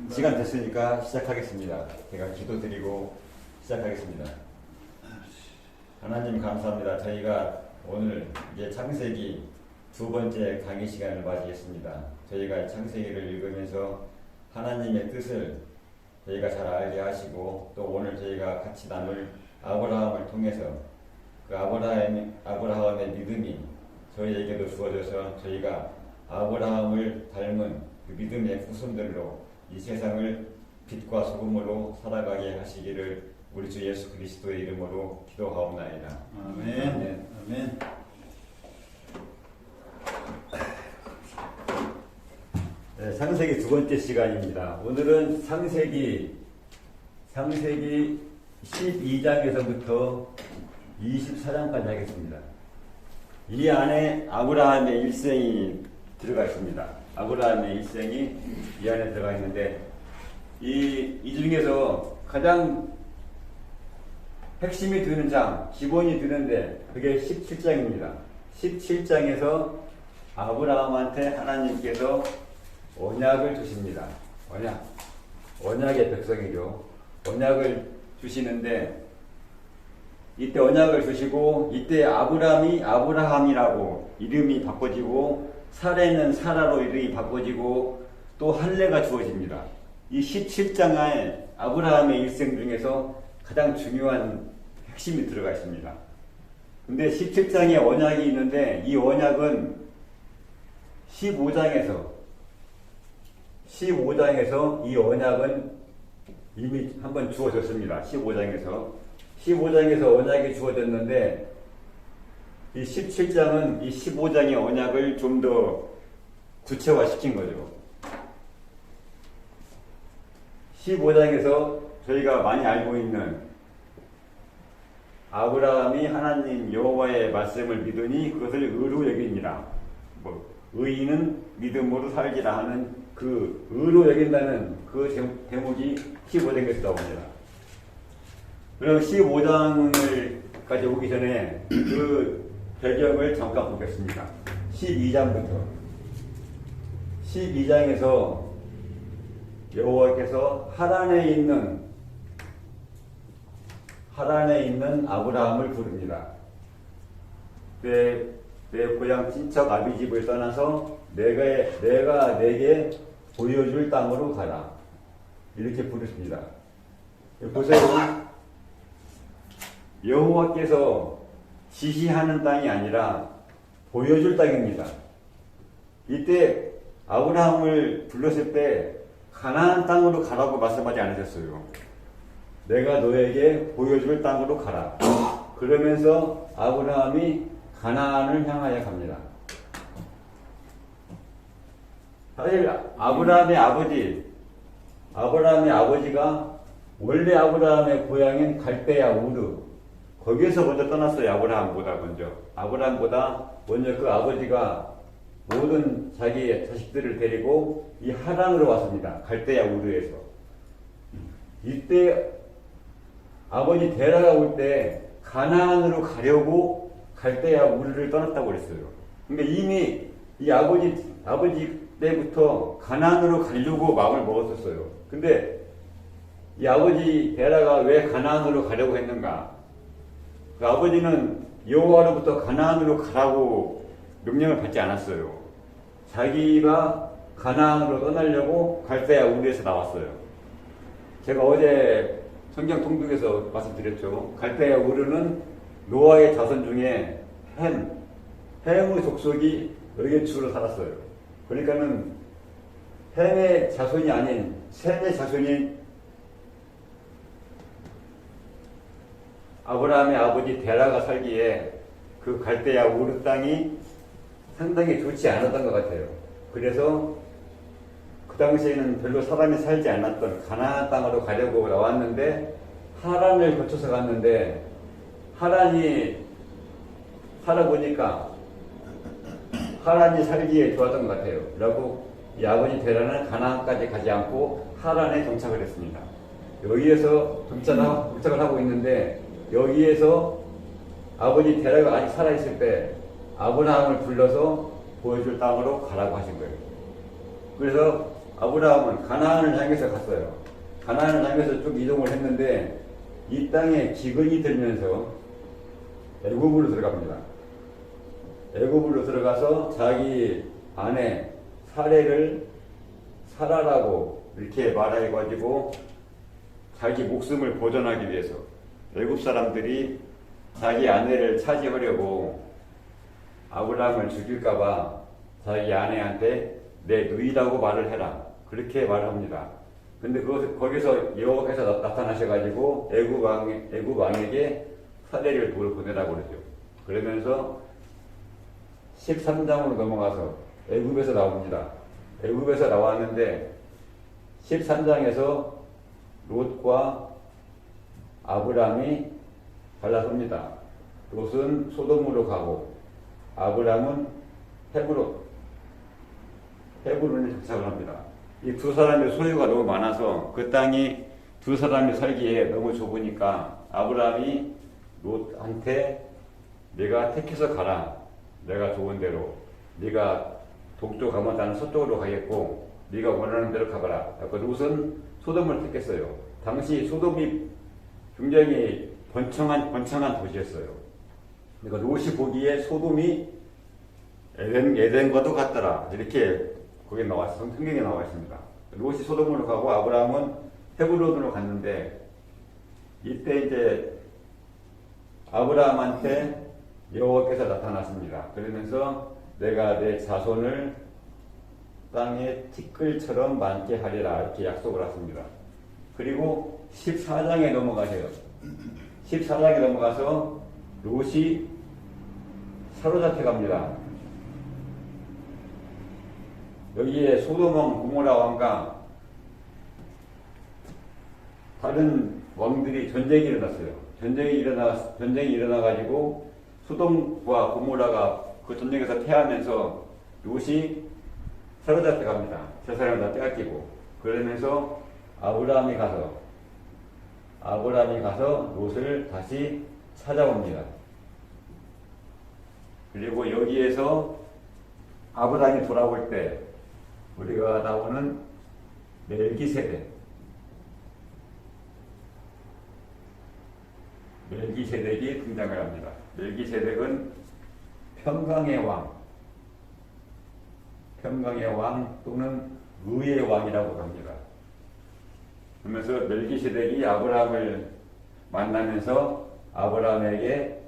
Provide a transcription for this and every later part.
시간 됐으니까 시작하겠습니다. 제가 기도드리고 시작하겠습니다. 하나님 감사합니다. 저희가 오늘 이제 창세기 두 번째 강의 시간을 맞이했습니다. 저희가 창세기를 읽으면서 하나님의 뜻을 저희가 잘 알게 하시고, 또 오늘 저희가 같이 나눌 아브라함을 통해서 그 아브라함의 믿음이 저희에게도 주어져서 저희가 아브라함을 닮은 그 믿음의 후손들로 이 세상을 빛과 소금으로 살아가게 하시기를 우리 주 예수 그리스도의 이름으로 기도하옵나이다. 아멘. 아멘. 아멘. 네, 창세기 두 번째 시간입니다. 오늘은 창세기 12장에서부터 24장까지 하겠습니다. 이 안에 아브라함의 일생이 들어가 있습니다. 아브라함의 일생이 이 안에 들어가 있는데, 이 중에서 가장 핵심이 드는 장, 기본이 드는데 그게 17장입니다. 17장에서 아브라함한테 하나님께서 언약을 주십니다. 언약의 백성이죠. 언약을 주시는데, 이때 언약을 주시고, 이때 아브라함이 아브라함이라고 이름이 바꿔지고, 사레는 사라로 이름이 바꿔지고, 또 할례가 주어집니다. 이 17장에 아브라함의 일생 중에서 가장 중요한 핵심이 들어가 있습니다. 근데 17장에 언약이 있는데, 이 언약은 15장에서 이 언약은 이미 한번 주어졌습니다. 15장에서 언약이 주어졌는데, 이 17장은 이 15장의 언약을 좀 더 구체화시킨 거죠. 15장에서 저희가 많이 알고 있는 아브라함이 하나님 여호와의 말씀을 믿으니 그것을 의로 여기니라. 의인은 믿음으로 살기라 하는 그 의로 여긴다는 그 대목이 15장에서 나옵니다. 그럼 15장을까지 오기 전에 그 배경을 잠깐 보겠습니다. 12장에서 여호와께서 하란에 있는 아브라함을 부릅니다. 내 고향 친척 아비집을 떠나서 내가 내게 보여줄 땅으로 가라. 이렇게 부르십니다. 보세요. 여호와께서 지시하는 땅이 아니라 보여줄 땅입니다. 이때 아브라함을 불렀을 때 가나안 땅으로 가라고 말씀하지 않으셨어요. 내가 너에게 보여줄 땅으로 가라. 그러면서 아브라함이 가나안을 향하여 갑니다. 사실 아브라함의 아버지가 원래 아브라함의 고향인 갈대아 우르, 거기에서 먼저 떠났어요. 아브라함보다 먼저 그 아버지가 모든 자기의 자식들을 데리고 이 하란으로 왔습니다. 갈대아 우르에서. 이때 아버지 데라가 올 때 가나안으로 가려고 갈대아 우르를 떠났다고 그랬어요. 근데 이미 이 아버지 때부터 가나안으로 가려고 마음을 먹었었어요. 근데 이 아버지 데라가 왜 가나안으로 가려고 했는가? 그 아버지는 여호와로부터 가나안으로 가라고 명령을 받지 않았어요. 자기가 가나안으로 떠나려고 갈대아 우르에서 나왔어요. 제가 어제 성경 통독에서 말씀드렸죠. 갈대아 우르는 노아의 자손 중에 햄의 족속이 여기에 주로 살았어요. 그러니까는 햄의 자손이 아닌 셈의 자손인 아브라함의 아버지 데라가 살기에 그 갈대아 우르 땅이 상당히 좋지 않았던 것 같아요. 그래서 그 당시에는 별로 사람이 살지 않았던 가나안 땅으로 가려고 나왔는데, 하란을 거쳐서 갔는데, 하란이 살아보니까 하란이 살기에 좋았던 것 같아요. 그리고 이 아버지 데라는 가나안까지 가지 않고 하란에 정착을 했습니다. 여기에서 정착을 하고 있는데, 여기에서 아버지 데라가 아직 살아있을 때 아브라함을 불러서 보여줄 땅으로 가라고 하신 거예요. 그래서 아브라함은 가나안을 향해서 갔어요. 가나안을 향해서 쭉 이동을 했는데 이 땅에 기근이 들면서 애굽으로 들어갑니다. 애굽으로 들어가서 자기 아내 사레를 살아라고 이렇게 말해가지고 자기 목숨을 보존하기 위해서 애굽 사람들이 자기 아내를 차지하려고 아브라함을 죽일까봐 자기 아내한테 내 누이라고 말을 해라 그렇게 말합니다. 근데 거기서 여호와께서 나타나셔가지고 애굽 왕에게 사례를 보내라고 그러죠. 그러면서 13장으로 넘어가서 애굽에서 나옵니다. 애굽에서 나왔는데 13장에서 롯과 아브람이 갈라섭니다. 롯은 소돔으로 가고 아브람은 헤브론에 정착을 합니다. 이 두 사람의 소유가 너무 많아서 그 땅이 두 사람이 살기에 너무 좁으니까 아브람이 롯한테 내가 택해서 가라. 내가 좋은 대로. 네가 동쪽 가면 나는 서쪽으로 가겠고 네가 원하는 대로 가봐라. 롯은 소돔을 택했어요. 당시 소돔이 굉장히 번창한 도시였어요. 그러니까 롯이 보기에 소돔이 에덴과도 같더라. 이렇게 거기에 성경에 나와 있습니다. 롯이 소돔으로 가고 아브라함은 헤브론으로 갔는데 이때 이제 아브라함한테 여호와께서 나타났습니다. 그러면서 내가 내 자손을 땅의 티끌처럼 많게 하리라 이렇게 약속을 하십니다. 그리고 14장에 넘어가세요. 14장에 넘어가서 롯이 사로잡혀 갑니다. 여기에 소돔왕 고모라 왕과 다른 왕들이 전쟁이 일어났어요. 전쟁이 일어나가지고 소돔과 고모라가 그 전쟁에서 패하면서 롯이 사로잡혀 갑니다. 저 사람을 다 빼앗기고. 그러면서 아브라함이 가서 롯을 다시 찾아옵니다. 그리고 여기에서 아브라함이 돌아올 때 우리가 나오는 멜기세덱이 등장을 합니다. 멜기세덱은 평강의 왕 또는 의의 왕이라고 합니다. 그러면서 멜기세덱이 아브라함을 만나면서 아브라함에게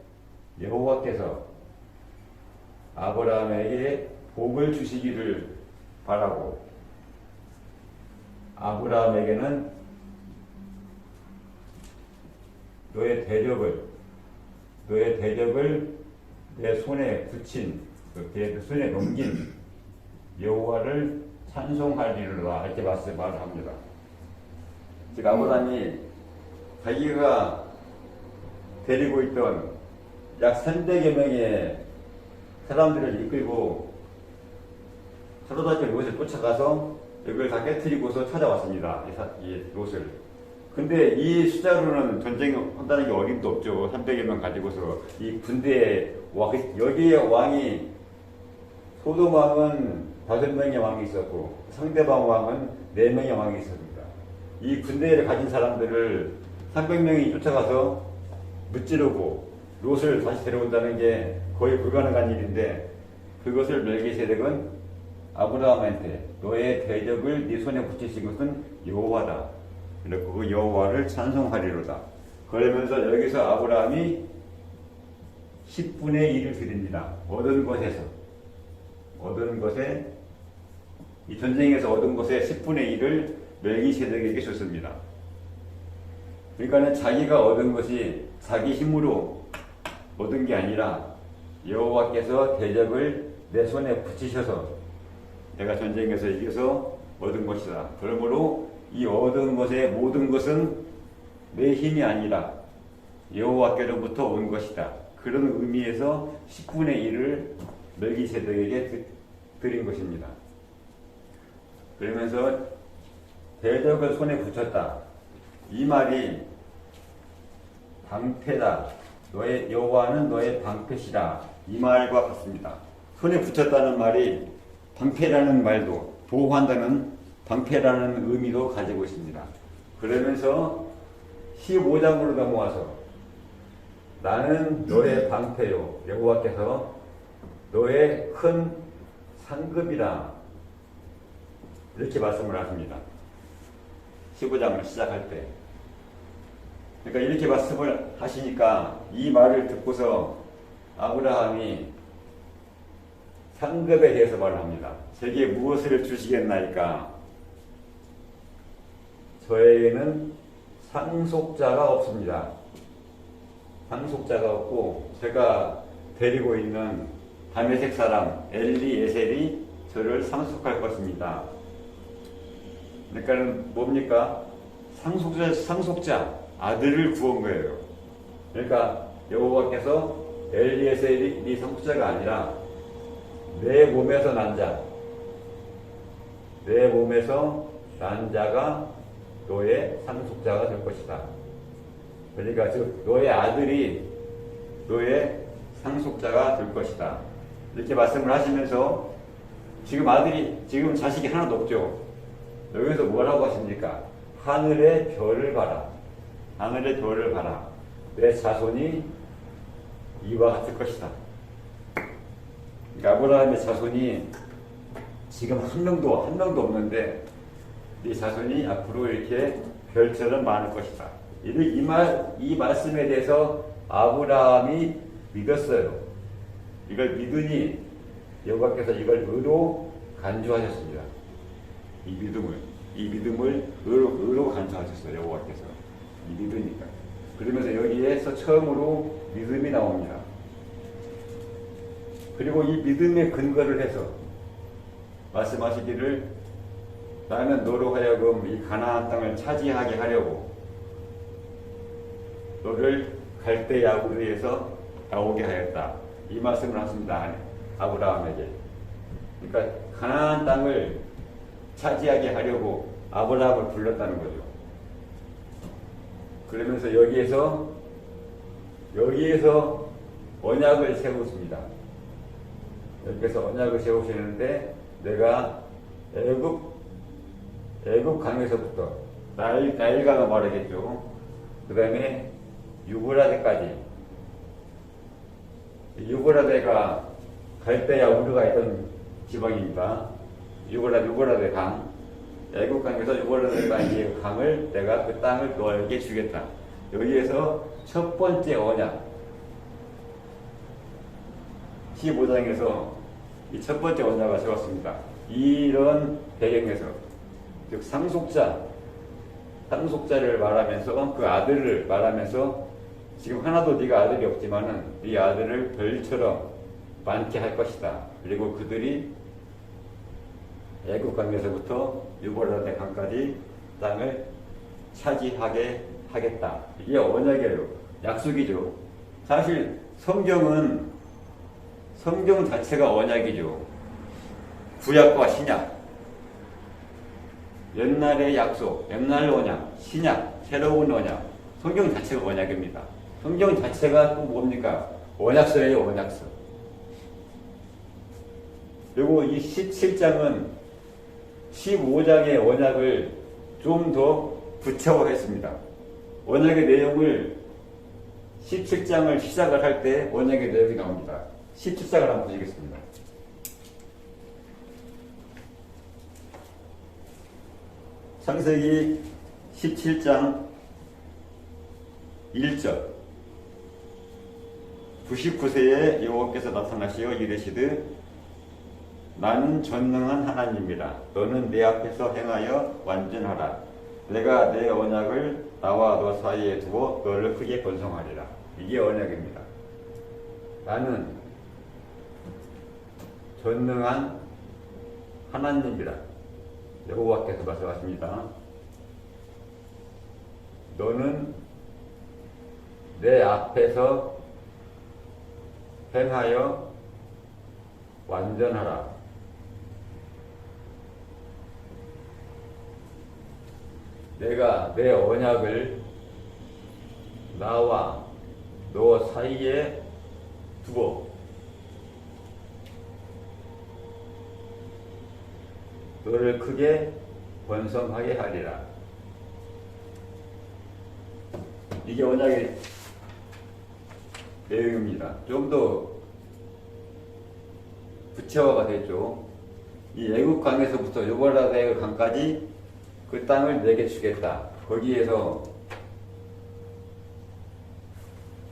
여호와께서 아브라함에게 복을 주시기를 바라고 아브라함에게는 너의 대적을 내 손에 붙인 내 손에 넘긴 여호와를 찬송하리로다 이렇게 말을 합니다. 즉 아브라함이 자기가 데리고 있던 약 300여 명의 사람들을 이끌고 사로잡혀 롯을 쫓아가서 여기를 다 깨뜨리고서 찾아왔습니다. 이 롯을. 근데 이 숫자로는 전쟁한다는 게 어림도 없죠. 300여 명 가지고서 이 군대에 여기에 왕이 소돔 왕은 5명의 왕이 있었고 상대방 왕은 4명의 왕이 있었습니다. 이 군대를 가진 사람들을 300명이 쫓아가서 무찌르고 롯을 다시 데려온다는 게 거의 불가능한 일인데 그것을 멜기세덱은 아브라함한테 너의 대적을 네 손에 붙이신 것은 여호와다. 그리고 그 여호와를 찬송하리로다. 그러면서 여기서 아브라함이 10분의 1을 드립니다. 얻은 것에 이 전쟁에서 얻은 것의 10분의 1을 멜기세덱에게 줬습니다. 그러니까는 자기가 얻은 것이 자기 힘으로 얻은 게 아니라 여호와께서 대적을 내 손에 붙이셔서 내가 전쟁에서 이겨서 얻은 것이다. 그러므로 이 얻은 것의 모든 것은 내 힘이 아니라 여호와께로부터 온 것이다. 그런 의미에서 10분의 1을 멜기세덱에게 드린 것입니다. 그러면서 대적을 손에 붙였다. 이 말이 방패다. 너의 여호와는 너의 방패시다. 이 말과 같습니다. 손에 붙였다는 말이 방패라는 말도 보호한다는 방패라는 의미도 가지고 있습니다. 그러면서 15장으로 넘어와서 나는 너의 방패요. 여호와께서 너의 큰 상급이라. 이렇게 말씀을 하십니다. 15장을 시작할 때. 그러니까 이렇게 말씀을 하시니까 이 말을 듣고서 아브라함이 상급에 대해서 말을 합니다. 제게 무엇을 주시겠나이까? 저에게는 상속자가 없습니다. 상속자가 없고 제가 데리고 있는 다메섹 사람 엘리에셀이 저를 상속할 것입니다. 그러니까 뭡니까? 상속자 아들을 구한 거예요. 그러니까 여호와께서 엘리에셀이 네 상속자가 아니라 내 몸에서 난 자, 내 몸에서 난 자가 너의 상속자가 될 것이다. 그러니까 즉 너의 아들이 너의 상속자가 될 것이다. 이렇게 말씀을 하시면서 지금 자식이 하나도 없죠. 여기서 뭐라고 하십니까? 하늘의 별을 봐라. 하늘의 별을 봐라. 내 자손이 이와 같을 것이다. 그러니까 아브라함의 자손이 지금 한 명도 없는데 네 자손이 앞으로 이렇게 별처럼 많을 것이다. 이 말씀에 대해서 아브라함이 믿었어요. 이걸 믿으니 여호와께서 이걸 의로 간주하셨습니다. 이 믿음을 의로 간주하셨어요. 여호와께서 이 믿으니까. 그러면서 여기에서 처음으로 믿음이 나옵니다. 그리고 이 믿음의 근거를 해서 말씀하시기를 나는 너로 하여금 이 가나안 땅을 차지하게 하려고 너를 갈대아우르에서 나오게 하였다. 이 말씀을 하십니다. 아브라함에게. 그러니까 가나안 땅을 차지하게 하려고 아브라함을 불렀다는 거죠. 그러면서 여기에서 언약을 세우십니다. 여기서 언약을 세우시는데 내가 애굽 강에서부터 나일강을 말하겠죠. 그 다음에 유브라데까지. 유브라데가 갈대아우르가 있던 지방입니다. 유브라데 강. 애굽 강에서 유브라데가 이 강을 내가 그 땅을 너에게 주겠다. 여기에서 첫 번째 언약. 15장에서 이 첫 번째 언약을 세웠습니다. 이런 배경에서 즉 상속자를 말하면서 그 아들을 말하면서 지금 하나도 네가 아들이 없지만은 네 아들을 별처럼 많게 할 것이다. 그리고 그들이 애굽 강에서부터 유브라데 강까지 땅을 차지하게 하겠다. 이게 언약이에요. 약속이죠. 사실 성경 자체가 언약이죠. 구약과 신약. 옛날의 약속, 옛날 언약, 신약, 새로운 언약. 성경 자체가 언약입니다. 성경 자체가 또 뭡니까? 언약서예요, 언약서. 그리고 이 17장은 15장의 언약을 좀 더 구체화했습니다. 언약의 내용을 17장을 시작을 할 때 언약의 내용이 나옵니다. 17장을 한번 보시겠습니다. 창세기 17장 1절 99세에 여호와께서 나타나시어 이르시되 나는 전능한 하나님이라 너는 내 앞에서 행하여 완전하라 내가 내 언약을 나와 너 사이에 두어 너를 크게 번성하리라. 이게 언약입니다. 나는 전능한 하나님이라 여호와께서 말씀하십니다. 너는 내 앞에서 행하여 완전하라. 내가 내 언약을 나와 너 사이에 두어 너를 크게 번성하게 하리라. 이게 언약의 내용입니다. 좀 더 구체화가 됐죠. 이 애굽 강에서부터 유발라데 강까지 그 땅을 내게 주겠다. 거기에서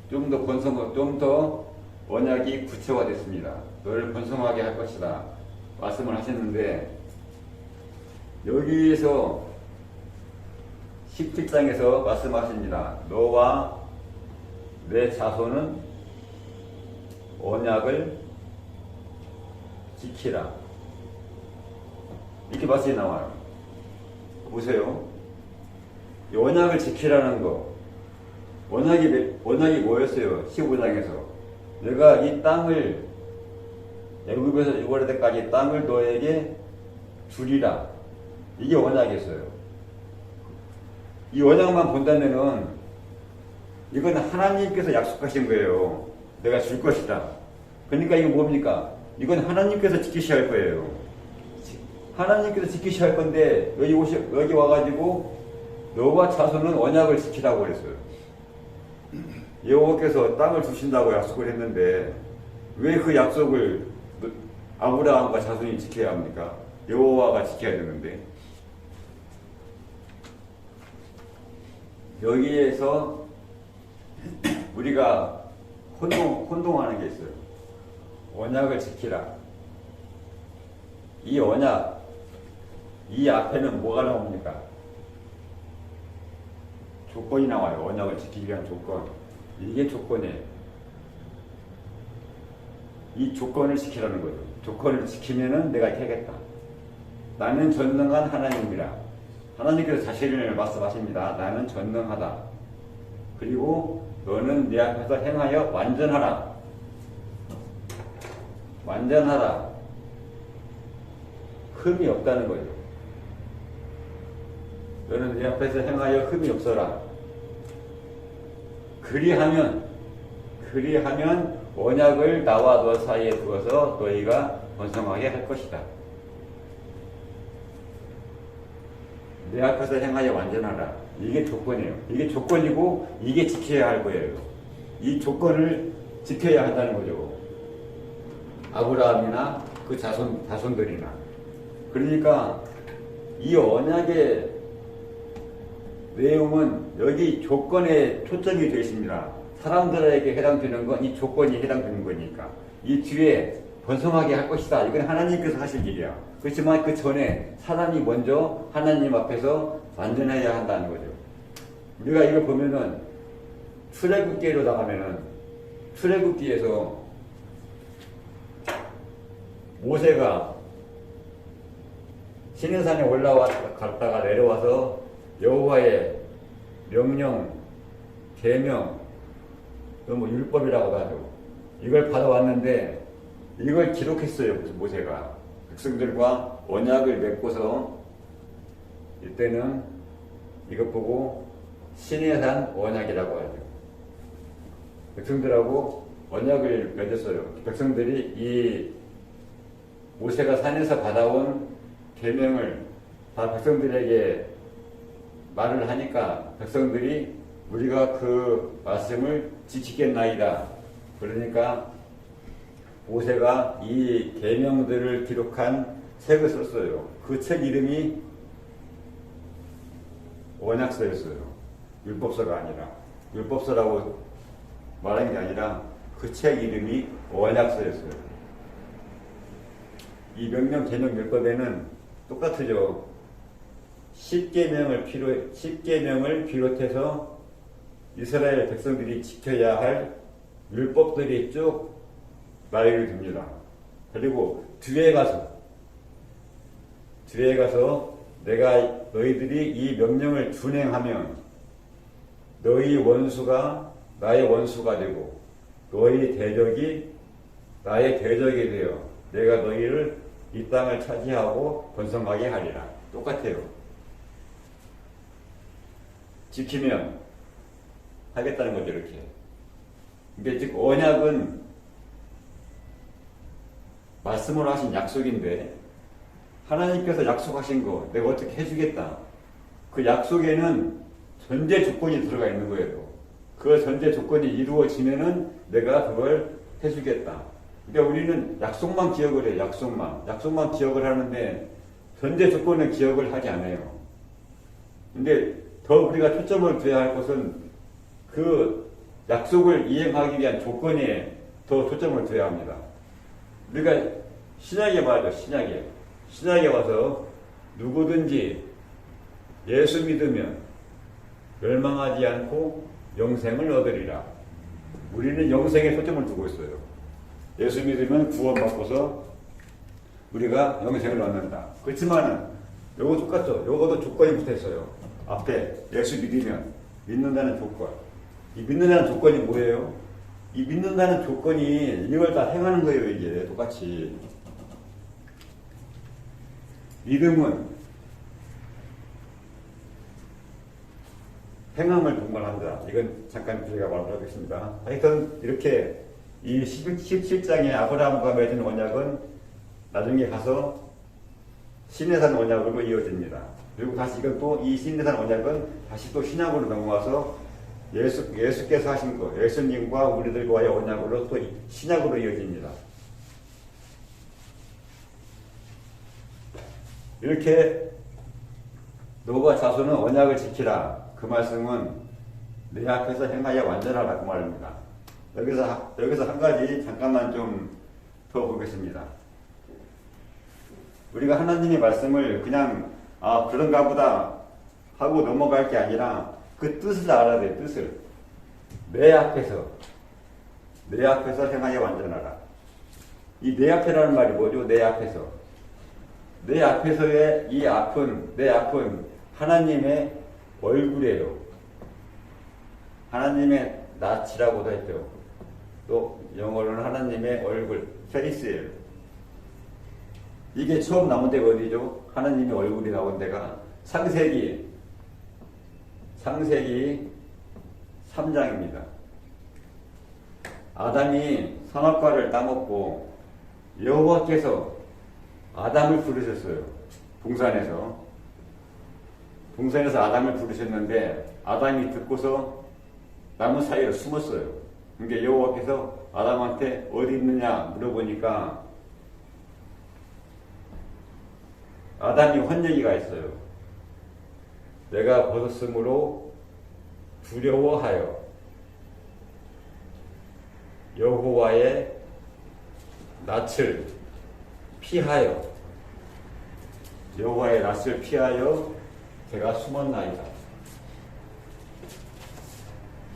좀 더 언약이 구체화됐습니다. 너를 번성하게 할 것이다. 말씀을 하셨는데, 여기에서 17장에서 말씀하십니다. 너와 내 자손은 언약을 지키라. 이렇게 말씀이 나와요. 보세요. 이 언약을 지키라는 거. 언약이 뭐였어요? 15장에서. 내가 이 땅을, 애굽에서 유월의 때까지 땅을 너에게 주리라. 이게 언약이었어요. 이 언약만 본다면은, 이건 하나님께서 약속하신 거예요. 내가 줄 것이다. 그러니까 이거 뭡니까? 이건 하나님께서 지키셔야 할 거예요. 하나님께서 지키셔야 할 건데, 여기 와가지고, 너와 자손은 언약을 지키라고 그랬어요. 여호와께서 땅을 주신다고 약속을 했는데, 왜 그 약속을 아브라함과 자손이 지켜야 합니까? 여호와가 지켜야 되는데. 여기에서 우리가 혼동하는 게 있어요. 언약을 지키라. 이 언약, 이 앞에는 뭐가 나옵니까? 조건이 나와요. 언약을 지키기 위한 조건. 이게 조건이에요. 이 조건을 지키라는 거죠. 조건을 지키면은 내가 이렇게 하겠다. 나는 전능한 하나님이라. 하나님께서 자신을 말씀하십니다. 나는 전능하다. 그리고 너는 내 앞에서 행하여 완전하라. 완전하라. 흠이 없다는 거죠. 너는 내 앞에서 행하여 흠이 없어라. 그리하면 언약을 나와 너 사이에 두어서 너희가 번성하게 할 것이다. 내 앞에서 행하여 완전하라. 이게 조건이에요. 이게 조건이고 이게 지켜야 할 거예요. 이 조건을 지켜야 한다는 거죠. 아브라함이나 그 자손들이나. 그러니까 이 언약의 내용은 여기 조건에 초점이 되어 있습니다. 사람들에게 해당되는 건 이 조건이 해당되는 거니까. 이 뒤에 번성하게 할 것이다. 이건 하나님께서 하실 일이야. 그렇지만 그 전에 사람이 먼저 하나님 앞에서 완전해야 한다는 거죠. 우리가 이걸 보면은 출애굽기로 나가면은 출애굽기에서 모세가 시내산에 올라갔다가 내려와서 여호와의 명령, 계명, 뭐 율법이라고도 하죠. 이걸 받아왔는데 이걸 기록했어요. 모세가 백성들과 언약을 맺고서 이때는 이것 보고 시내산 언약이라고 하죠. 백성들하고 언약을 맺었어요. 백성들이 이 모세가 산에서 받아온 계명을 다 백성들에게 말을 하니까 백성들이 우리가 그 말씀을 지키겠나이다. 그러니까 모세가 이 계명들을 기록한 책을 썼어요. 그 책 이름이 언약서였어요. 율법서가 아니라. 율법서라고 말한 게 아니라 그 책 이름이 언약서였어요. 이 명령, 계명, 율법에는 똑같으죠. 10계명을 비롯해서 이스라엘 백성들이 지켜야 할 율법들이 쭉 나열이 됩니다. 그리고 뒤에 가서 내가 너희들이 이 명령을 준행하면 너희 원수가 나의 원수가 되고 너희 대적이 나의 대적이 되어 내가 너희를 이 땅을 차지하고 번성하게 하리라. 똑같아요. 지키면 하겠다는 거죠. 이렇게. 이게 즉 언약은 말씀으로 하신 약속인데 하나님께서 약속하신 거 내가 어떻게 해주겠다. 그 약속에는 전제 조건이 들어가 있는 거예요. 그 전제 조건이 이루어지면은 내가 그걸 해주겠다. 그러니까 우리는 약속만 기억을 해요. 약속만 기억을 하는데 전제 조건은 기억을 하지 않아요. 근데 더 우리가 초점을 둬야 할 것은 그 약속을 이행하기 위한 조건에 더 초점을 둬야 합니다. 우리가 신약에 말하죠. 신약에 와서 누구든지 예수 믿으면 멸망하지 않고 영생을 얻으리라. 우리는 영생에 초점을 두고 있어요. 예수 믿으면 구원받고서 우리가 영생을 얻는다. 그렇지만은 요거 똑같죠. 요거도 조건이 붙어 있어요. 앞에 예수 믿으면 믿는다는 조건. 이 믿는다는 조건이 뭐예요? 이 믿는다는 조건이 이걸 다 행하는 거예요. 이게 똑같이. 믿음은 행함을 동반한다. 이건 잠깐 제가 말하겠습니다. 하여튼 이렇게 이 17장의 아브라함과 맺은 언약은 나중에 가서 시내산 언약으로 이어집니다. 그리고 다시 이건 또 이 시내산 언약은 다시 또 신약으로 넘어와서 예수께서 하신 거, 예수님과 우리들과의 언약으로 또 신약으로 이어집니다. 이렇게 너와 자손은 언약을 지키라. 그 말씀은 내 앞에서 행하여 완전하라 그 말입니다. 여기서 한 가지 잠깐만 좀 더 보겠습니다. 우리가 하나님의 말씀을 그냥 그런가 보다 하고 넘어갈 게 아니라 그 뜻을 알아야 돼요. 뜻을. 내 앞에서 행하여 완전하라. 이 내 앞에라는 말이 뭐죠? 내 앞에서. 내 앞에서의 내 앞은 하나님의 얼굴이에요. 하나님의 낯이라고도 했죠. 또 영어로는 하나님의 얼굴, 페이스예요. 이게 처음 나온 데가 어디죠? 하나님의 얼굴이 나온 데가 창세기 3장입니다. 아담이 선악과를 따먹고 여호와께서 아담을 부르셨어요. 동산에서 아담을 부르셨는데 아담이 듣고서 나무 사이로 숨었어요. 그러니까 여호와께서 아담한테 어디 있느냐 물어보니까 아담이 혼얘기가 있어요. 내가 벗었으므로 두려워하여 여호와의 낯을 피하여 제가 숨었나이다.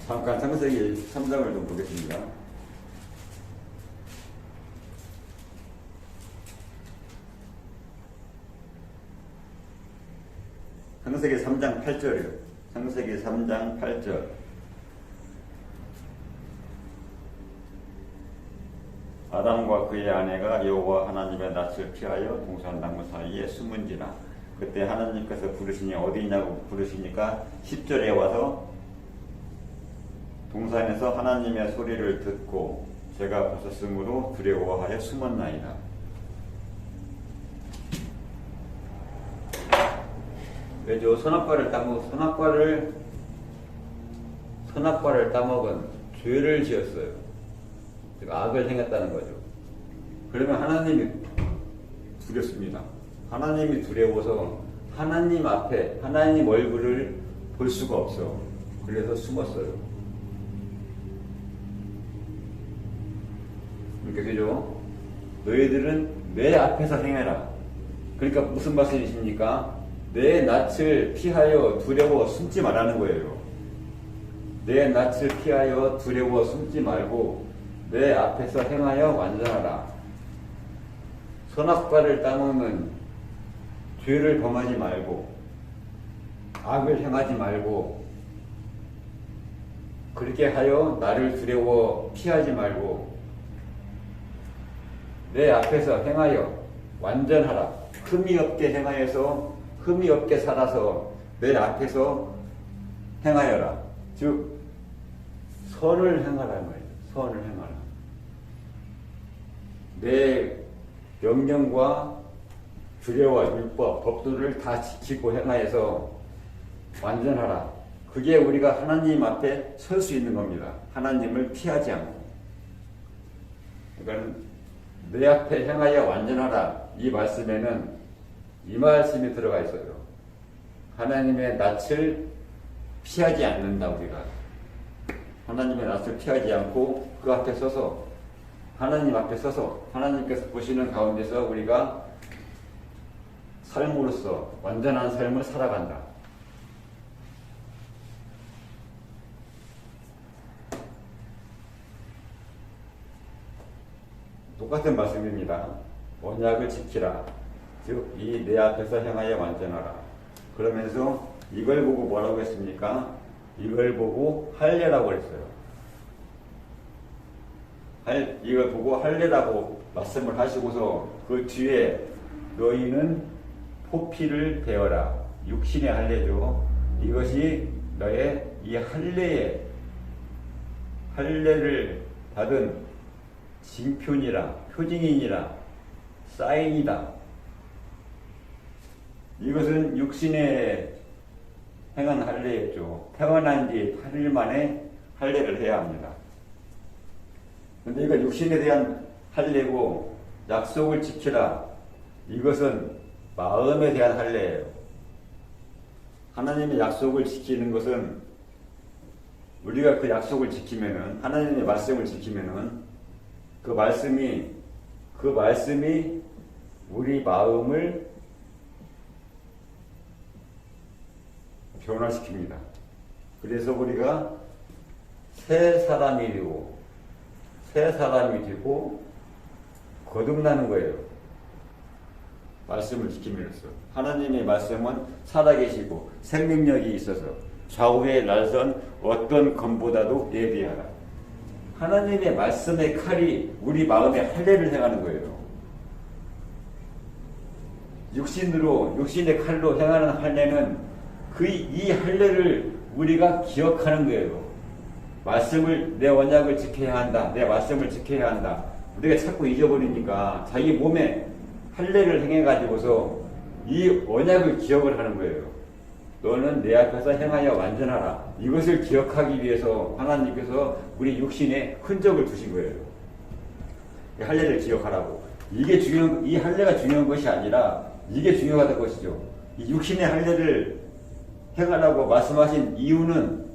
잠깐 창세기 3장을 좀 보겠습니다. 창세기 3장 8절이요. 창세기 3장 8절. 아담과 그의 아내가 여호와 하나님의 낯을 피하여 동산 나무 사이에 숨은지라. 그때 하나님께서 부르시니 어디 있냐고 부르시니까 10절에 와서 동산에서 하나님의 소리를 듣고 제가 벗었으므로 두려워하여 숨었나이다. 왜죠? 선악과를 따먹은 죄를 지었어요. 악을 행했다는 거죠. 그러면 하나님이 두렵습니다. 하나님이 두려워서 하나님 앞에 하나님 얼굴을 볼 수가 없어. 그래서 숨었어요. 그러니까 그죠? 너희들은 내 앞에서 행해라. 그러니까 무슨 말씀이십니까? 내 낯을 피하여 두려워 숨지 말라는 거예요. 내 낯을 피하여 두려워 숨지 말고 내 앞에서 행하여 완전하라. 선악과를 따먹는 죄를 범하지 말고 악을 행하지 말고 그렇게 하여 나를 두려워 피하지 말고 내 앞에서 행하여 완전하라. 흠이 없게 행하여서 흠이 없게 살아서 내 앞에서 행하여라. 즉 선을 행하라는 거예요. 선을 행하라. 내 명령과 규례와 율법, 법도를 다 지키고 행하여서 완전하라. 그게 우리가 하나님 앞에 설 수 있는 겁니다. 하나님을 피하지 않고. 그러니까 내 앞에 행하여 완전하라. 이 말씀에는 이 말씀이 들어가 있어요. 하나님의 낯을 피하지 않는다. 우리가 하나님의 낯을 피하지 않고 그 앞에 서서 하나님 앞에 서서 하나님께서 보시는 가운데서 우리가 삶으로서 완전한 삶을 살아간다. 똑같은 말씀입니다. 언약을 지키라. 즉, 이 내 앞에서 행하여 완전하라. 그러면서 이걸 보고 뭐라고 했습니까? 이걸 보고 할례라고 했어요. 이걸 보고 할례라고 말씀을 하시고서 그 뒤에 너희는 포피를 베어라. 육신의 할례죠. 이것이 너의 이 할례를 받은 징표니라, 표징이니라, 사인이다. 이것은 육신에 행한 할례였죠. 태어난 뒤 8일 만에 할례를 해야 합니다. 근데 이거 육신에 대한 할례고 약속을 지키라. 이것은 마음에 대한 할례예요. 하나님의 약속을 지키는 것은 우리가 그 약속을 지키면은 하나님의 말씀을 지키면은 그 말씀이 우리 마음을 변화시킵니다. 그래서 우리가 새 사람이 되고 거듭나는 거예요. 말씀을 지킴으로써. 하나님의 말씀은 살아계시고 생명력이 있어서 좌우에 날선 어떤 검보다도 예비하라. 하나님의 말씀의 칼이 우리 마음에 할례를 행하는 거예요. 육신의 칼로 행하는 할례는 이 할례를 우리가 기억하는 거예요. 내 언약을 지켜야 한다. 내 말씀을 지켜야 한다. 우리가 자꾸 잊어버리니까 자기 몸에 할례를 행해가지고서 이 언약을 기억을 하는 거예요. 너는 내 앞에서 행하여 완전하라. 이것을 기억하기 위해서 하나님께서 우리 육신에 흔적을 두신 거예요. 이 할례를 기억하라고. 이 할례가 중요한 것이 아니라 이게 중요하다는 것이죠. 이 육신의 할례를 행하라고 말씀하신 이유는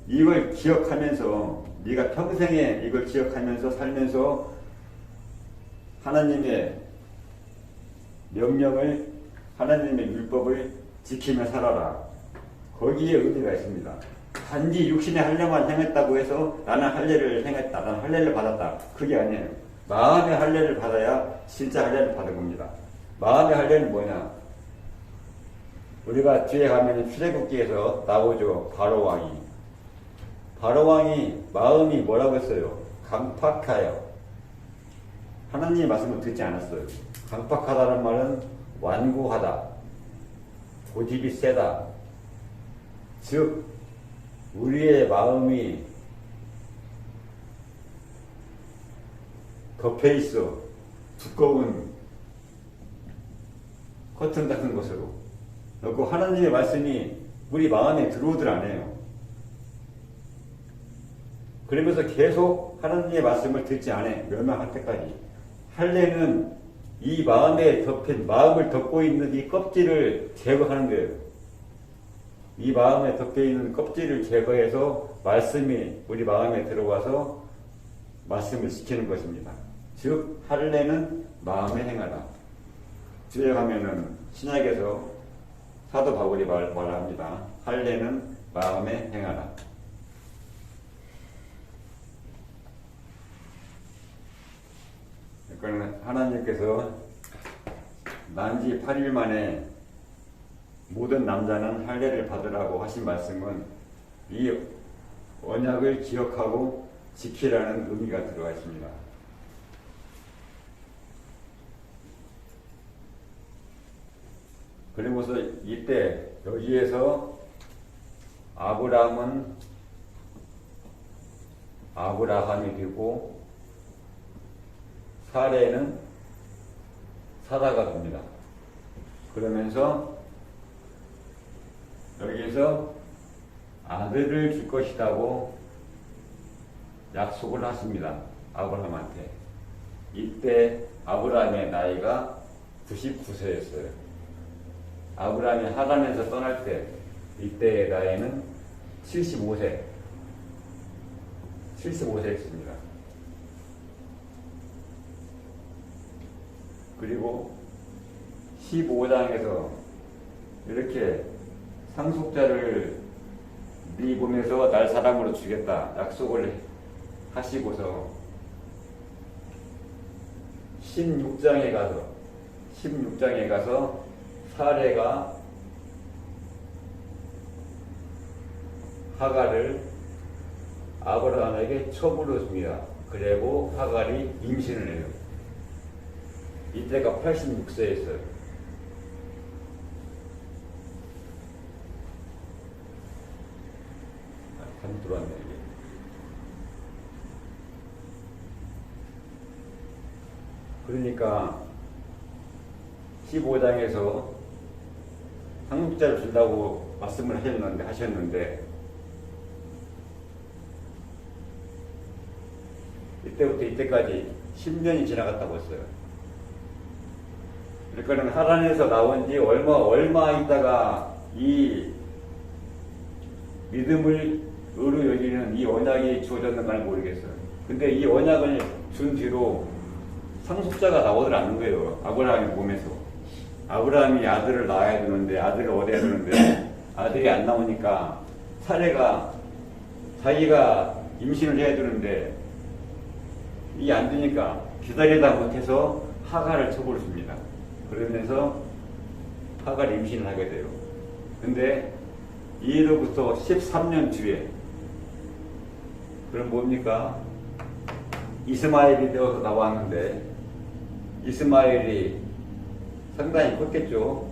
이걸 기억하면서 네가 평생에 이걸 기억하면서 살면서 하나님의 명령을 하나님의 율법을 지키며 살아라. 거기에 의미가 있습니다. 단지 육신의 할례만 행했다고 해서 나는 할례를 행했다. 나는 할례를 받았다. 그게 아니에요. 마음의 할례를 받아야 진짜 할례를 받은 겁니다. 마음의 할례는 뭐냐? 우리가 뒤에 가면 출애굽기에서 나오죠. 바로왕이 마음이 뭐라고 했어요? 강팍하여. 하나님의 말씀을 듣지 않았어요. 강팍하다는 말은 완고하다, 고집이 세다. 즉 우리의 마음이 덮여있어 두꺼운 커튼 같은 것으로. 그리고 하나님의 말씀이 우리 마음에 들어오질 않아요. 그러면서 계속 하나님의 말씀을 듣지 않아요. 멸망할 때까지. 할례는 이 마음을 덮고 있는 이 껍질을 제거하는 거예요. 이 마음에 덮여 있는 껍질을 제거해서 말씀이 우리 마음에 들어와서 말씀을 지키는 것입니다. 즉 할례는 마음에 행하라. 뒤에 가면은 신약에서 사도 바울이 말합니다. 할례는 마음에 행하라. 그러니까 하나님께서 난지 8일 만에 모든 남자는 할례를 받으라고 하신 말씀은 이 언약을 기억하고 지키라는 의미가 들어가 있습니다. 그리고서 이때 여기에서 아브라함은 아브라함이 되고 사레는 사라가 됩니다. 그러면서 여기서 아들을 줄 것이라고 약속을 하십니다. 아브라함한테. 이때 아브라함의 나이가 99세였어요. 아브라함이 하란에서 떠날 때 이때의 나이는 75세였습니다. 그리고 15장에서 이렇게 상속자를 네 몸에서 날 사람으로 주겠다 약속을 하시고서 16장에 가서 사레가 하갈을 아브라함에게 첩으로 줍니다. 그리고 하갈이 임신을 해요. 이때가 86세였어요. 잘못 들어왔네 이게. 그러니까 15장에서 상속자를 준다고 말씀을 하셨는데 이때부터 이때까지 10년이 지나갔다고 했어요. 그러니까 하란에서 나온 지 얼마 있다가 이 믿음을 의로 여기는 이 언약이 주어졌는가는 모르겠어요. 근데 이 언약을 준 뒤로 상속자가 나오질 않는 거예요. 아브라함의 몸에서. 아브라함이 아들을 낳아야 되는데, 아들을 얻어야 되는데, 아들이 안 나오니까 사레가 자기가 임신을 해야 되는데, 이게 안 되니까 기다리다 못해서 하갈을 첩으로 줍니다. 그러면서 하갈 임신을 하게 돼요. 근데 이로부터 13년 뒤에, 그럼 뭡니까? 이스마엘이 되어서 나왔는데, 이스마엘이 상당히 컸겠죠.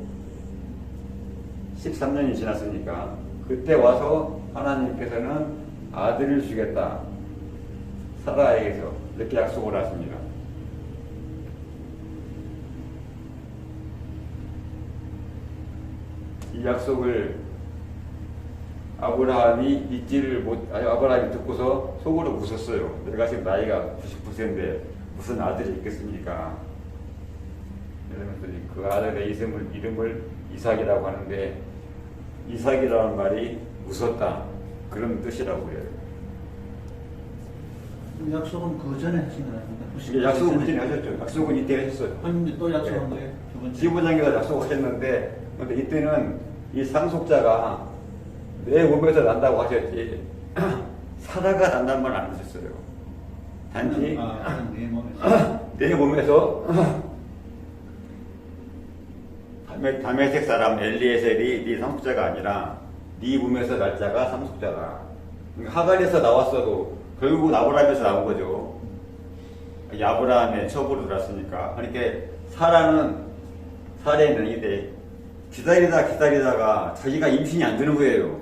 13년이 지났으니까. 그때 와서 하나님께서는 아들을 주겠다. 사라에게서 이렇게 약속을 하십니다. 이 약속을 아브라함이 아브라함이 듣고서 속으로 웃었어요. 내가 지금 나이가 99세인데 무슨 아들이 있겠습니까? 이러면서 그 아들의 이름을 이삭이라고 하는데, 이삭이라는 말이 웃었다, 그런 뜻이라고 해요. 약속은 그 전에 하신 건 아닙니까? 약속은 그 전에 하셨죠. 약속은 이때 하셨어요. 근데 또 약속한 거예요? 두 번째. 15장에서 약속하셨는데, 근데 이때는 이 상속자가 내 몸에서 난다고 하셨지 사라가 난다는 말 안 하셨어요. 단지 내 몸에서 다메섹 사람 엘리에셀이 네 상속자가 아니라 네 몸에서 날 자가 상속자다. 그러니까 하갈에서 나왔어도 결국 아브라함에서 나온 거죠. 아브라함의 첩으로 들었으니까. 그러니까 사례는 이때 기다리다가 자기가 임신이 안 되는 거예요.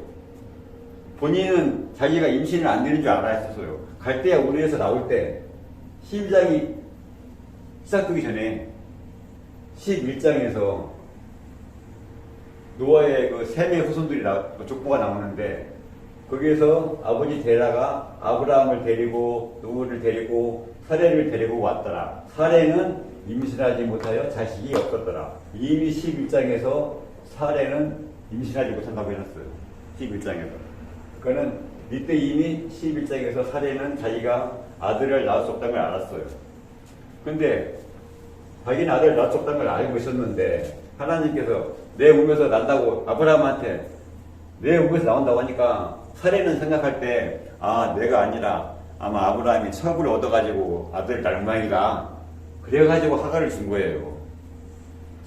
본인은 자기가 임신을 안 되는 줄 알았었어요. 갈대아 우리에서 나올 때 12장이 시작되기 전에 11장에서 노아의 그 셈의 후손들이 족보가 나오는데, 거기에서 아버지 데라가 아브라함을 데리고 누구를 데리고 사레를 데리고 왔더라. 사레는 임신하지 못하여 자식이 없었더라. 이미 11장에서 사레는 임신하지 못한다고 해놨어요. 11장에서. 그거는 이때 이미 11장에서 사레는 자기가 아들을 낳을 수 없다는 걸 알았어요. 근데 자기는 아들을 낳을 수 없다는 걸 알고 있었는데, 하나님께서 내 몸에서 난다고 아브라함한테 내 몸에서 나온다고 하니까 사례는 생각할 때, 내가 아니라 아마 아브라함이 첩을 얻어가지고 아들을 낳을 모양이다. 그래가지고 하갈을 준 거예요.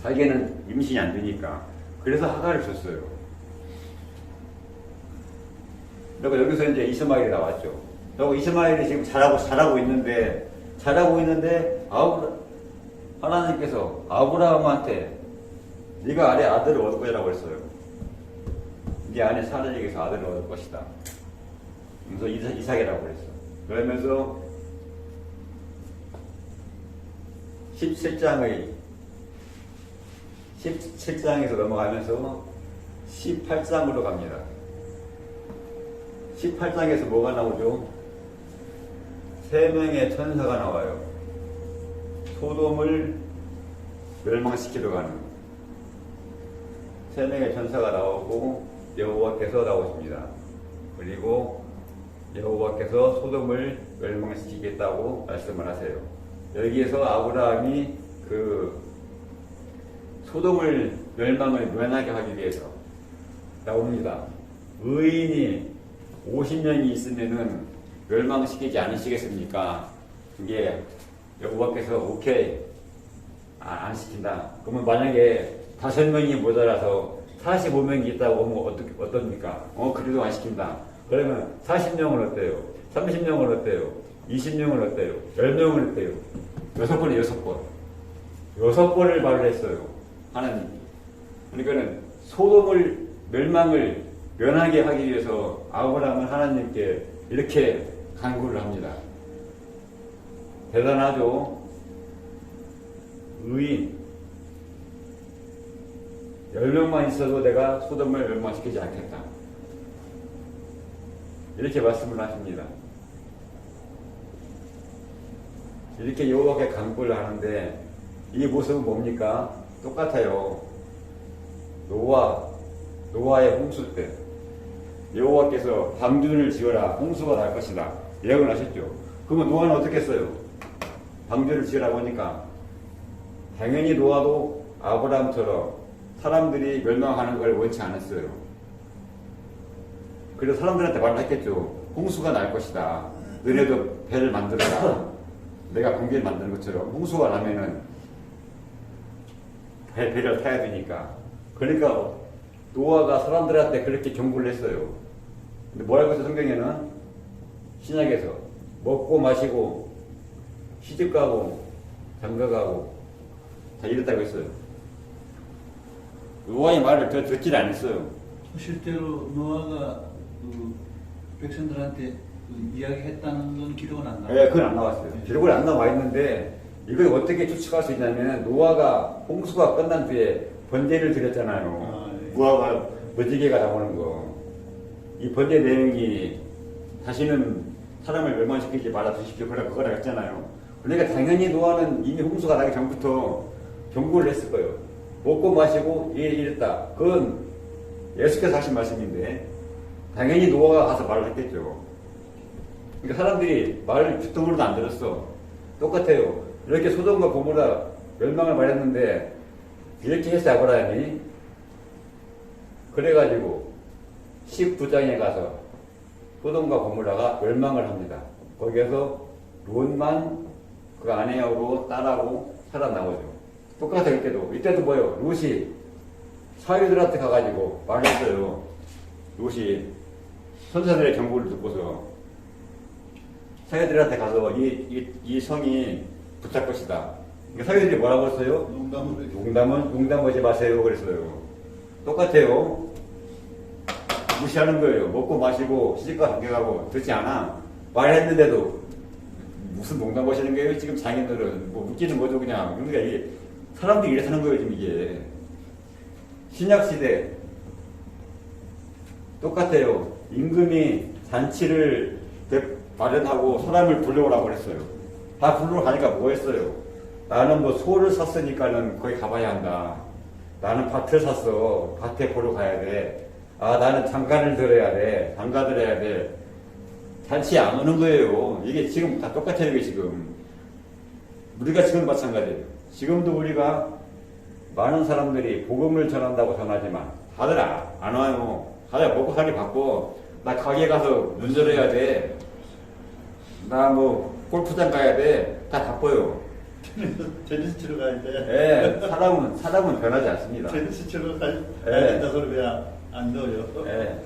자기는 임신이 안 되니까. 그래서 하갈을 줬어요. 그리고 여기서 이제 이스마엘이 나왔죠. 그리고 이스마엘이 지금 자라고 있는데 하나님께서 아브라함한테 네가 아래 아들을 얻을 거라고 했어요. 네 안에 사라지게서 아들을 얻을 것이다. 그래서 이삭이라고 그랬어. 그러면서 17장의 17장에서 넘어가면서 18장으로 갑니다. 18장에서 뭐가 나오죠? 세 명의 천사가 나와요. 소돔을 멸망시키러 가는 세 명의 천사가 나오고 여호와께서 나오십니다. 그리고 여호와께서 소돔을 멸망시키겠다고 말씀을 하세요. 여기에서 아브라함이 그 소돔을 멸망을 면하게 하기 위해서 나옵니다. 의인이 50명이 있으면은 멸망시키지 않으시겠습니까? 이게 여호와께서 오케이 안 시킨다. 그러면 만약에 5명이 모자라서 45명이 있다고 하면 어떻습니까? 그래도 안 시킨다. 그러면 40명은 어때요? 30명은 어때요? 20명은 어때요? 10명은 어때요? 6번에 6번을 말을 했어요. 하나님이. 그러니까는 소돔을 멸망을 면하게 하기 위해서 아브라함은 하나님께 이렇게 간구를 합니다. 대단하죠? 의인 10명만 있어도 내가 소돔을 멸망시키지 않겠다. 이렇게 말씀을 하십니다. 이렇게 여호와께 간구를 하는데 이 모습은 뭡니까? 똑같아요. 노아의 홍수 때 여호와께서 방주를 지어라 홍수가 날 것이다 예언을 하셨죠. 그러면 노아는 어떻게 했어요? 방주를 지으라고 하니까 당연히 노아도 아브라함처럼 사람들이 멸망하는 걸 원치 않았어요. 그래서 사람들한테 말을 했겠죠. 홍수가 날 것이다. 너네도 배를 만들어라. 내가 공기를 만드는 것처럼 홍수가 나면은 배를 타야 되니까. 그러니까 노아가 사람들한테 그렇게 경고를 했어요. 근데 뭐라고 해서 성경에는 신약에서 먹고 마시고 시집가고 장가가고 다 이랬다고 했어요. 노아의 말을 듣질 않았어요. 실제로 노아가 그 백성들한테 그 이야기했다는 건 기록은 안 나와요. 네, 그건 안 나왔어요. 기록은 안 나와 있는데 이걸 어떻게 추측할 수 있냐면 노아가 홍수가 끝난 뒤에 번제를 드렸잖아요. 노아가 무지개가 나오는 거. 이 번제 내용이 다시는 사람을 멸망시키지 말아 주십시오. 그거라 했잖아요. 그러니까 당연히 노아는 이미 홍수가 나기 전부터 경고를 했을 거예요. 먹고 마시고 이랬다. 그건 예수께서 하신 말씀인데 당연히 노아가 가서 말을 했겠죠. 그러니까 사람들이 말을 귀뚱으로도 안 들었어. 똑같아요. 이렇게 소돔과 고모라 멸망을 말했는데 이렇게 했어 아브라함이. 그래가지고 19장에 가서 소돔과 고모라가 멸망을 합니다. 거기에서 롯만 그 아내하고 딸하고 살아나오죠. 똑같아요. 이때도 뭐예요? 롯이 사위들한테 가가지고 말했어요. 롯이 선사들의 경고를 듣고서 사위들한테 가서 이 성이 붙잡 것이다. 그러니까 사위들이 뭐라고 했어요? 농담하지 마세요. 그랬어요. 똑같아요. 무시하는 거예요. 먹고 마시고 시집가 관계가고 듣지 않아. 말했는데도 무슨 농담하시는 거예요? 지금 장인들은 뭐 웃기는 거죠 그냥. 그러니까 이게 사람들이 이래 사는 거예요 지금 이게. 신약 시대 똑같아요. 임금이 잔치를 마련하고 사람을 불러오라고 그랬어요. 다 불러오라고 하니까 뭐 했어요? 나는 뭐 소를 샀으니까는 거기 가봐야 한다. 나는 밭을 샀어. 밭에 보러 가야 돼. 나는 장가를 들어야 돼. 장가 들어야 돼. 잔치 안 오는 거예요. 이게 지금 다 똑같아요. 이게 지금. 우리가 지금 마찬가지예요. 지금도 우리가 많은 사람들이 복음을 전한다고 전하지만 다들 안 와요. 다들 먹고 살기 바빠. 나 가게 가서 문전해야 돼. 나 뭐 골프장 가야 돼. 다 바빠요. 테니스 치러 가야 돼. 예, 사람은 변하지 않습니다. 테니스 치러 가야 예. 된다 소리 왜 안 넣어요? 예.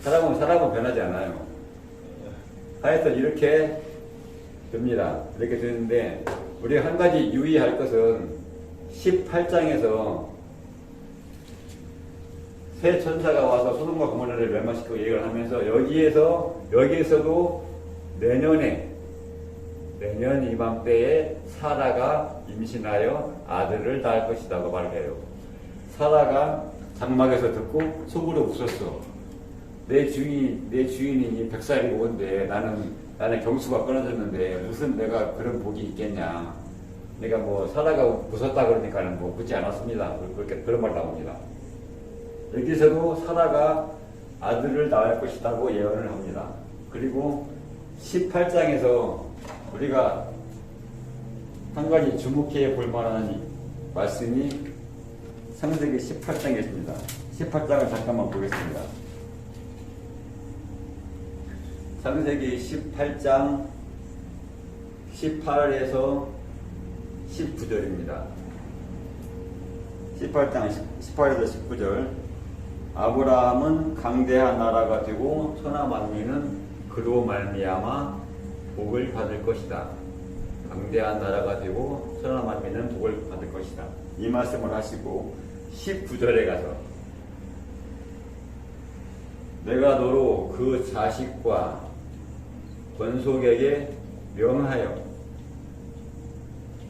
사람은 변하지 않아요. 하여튼 이렇게 됩니다. 이렇게 되는데 우리 한 가지 유의할 것은 18장에서 새 천사가 와서 소돔과 고모라를 멸망시키고 얘기를 하면서 여기에서도 내년 이맘때에 사라가 임신하여 아들을 낳을 것이라고 말해요. 사라가 장막에서 듣고 속으로 웃었어. 내 주인이 100살이 오는데 나는 경수가 끊어졌는데 무슨 내가 그런 복이 있겠냐. 내가 뭐 사라가 웃었다 그러니까는 뭐 웃지 않았습니다. 그런 말 나옵니다. 여기서도 사라가 아들을 낳을 것이라고 예언을 합니다. 그리고 18장에서 우리가 한 가지 주목해 볼 만한 말씀이 창세기 18장에 있습니다. 18장을 잠깐만 보겠습니다. 창세기 18장 18에서 19절입니다. 18장 18에서 19절. 아브라함은 강대한 나라가 되고 천하 만민은 그로 말미암아 복을 받을 것이다. 강대한 나라가 되고 천하 만민은 복을 받을 것이다. 이 말씀을 하시고 19절에 가서 내가 너로 그 자식과 권속에게 명하여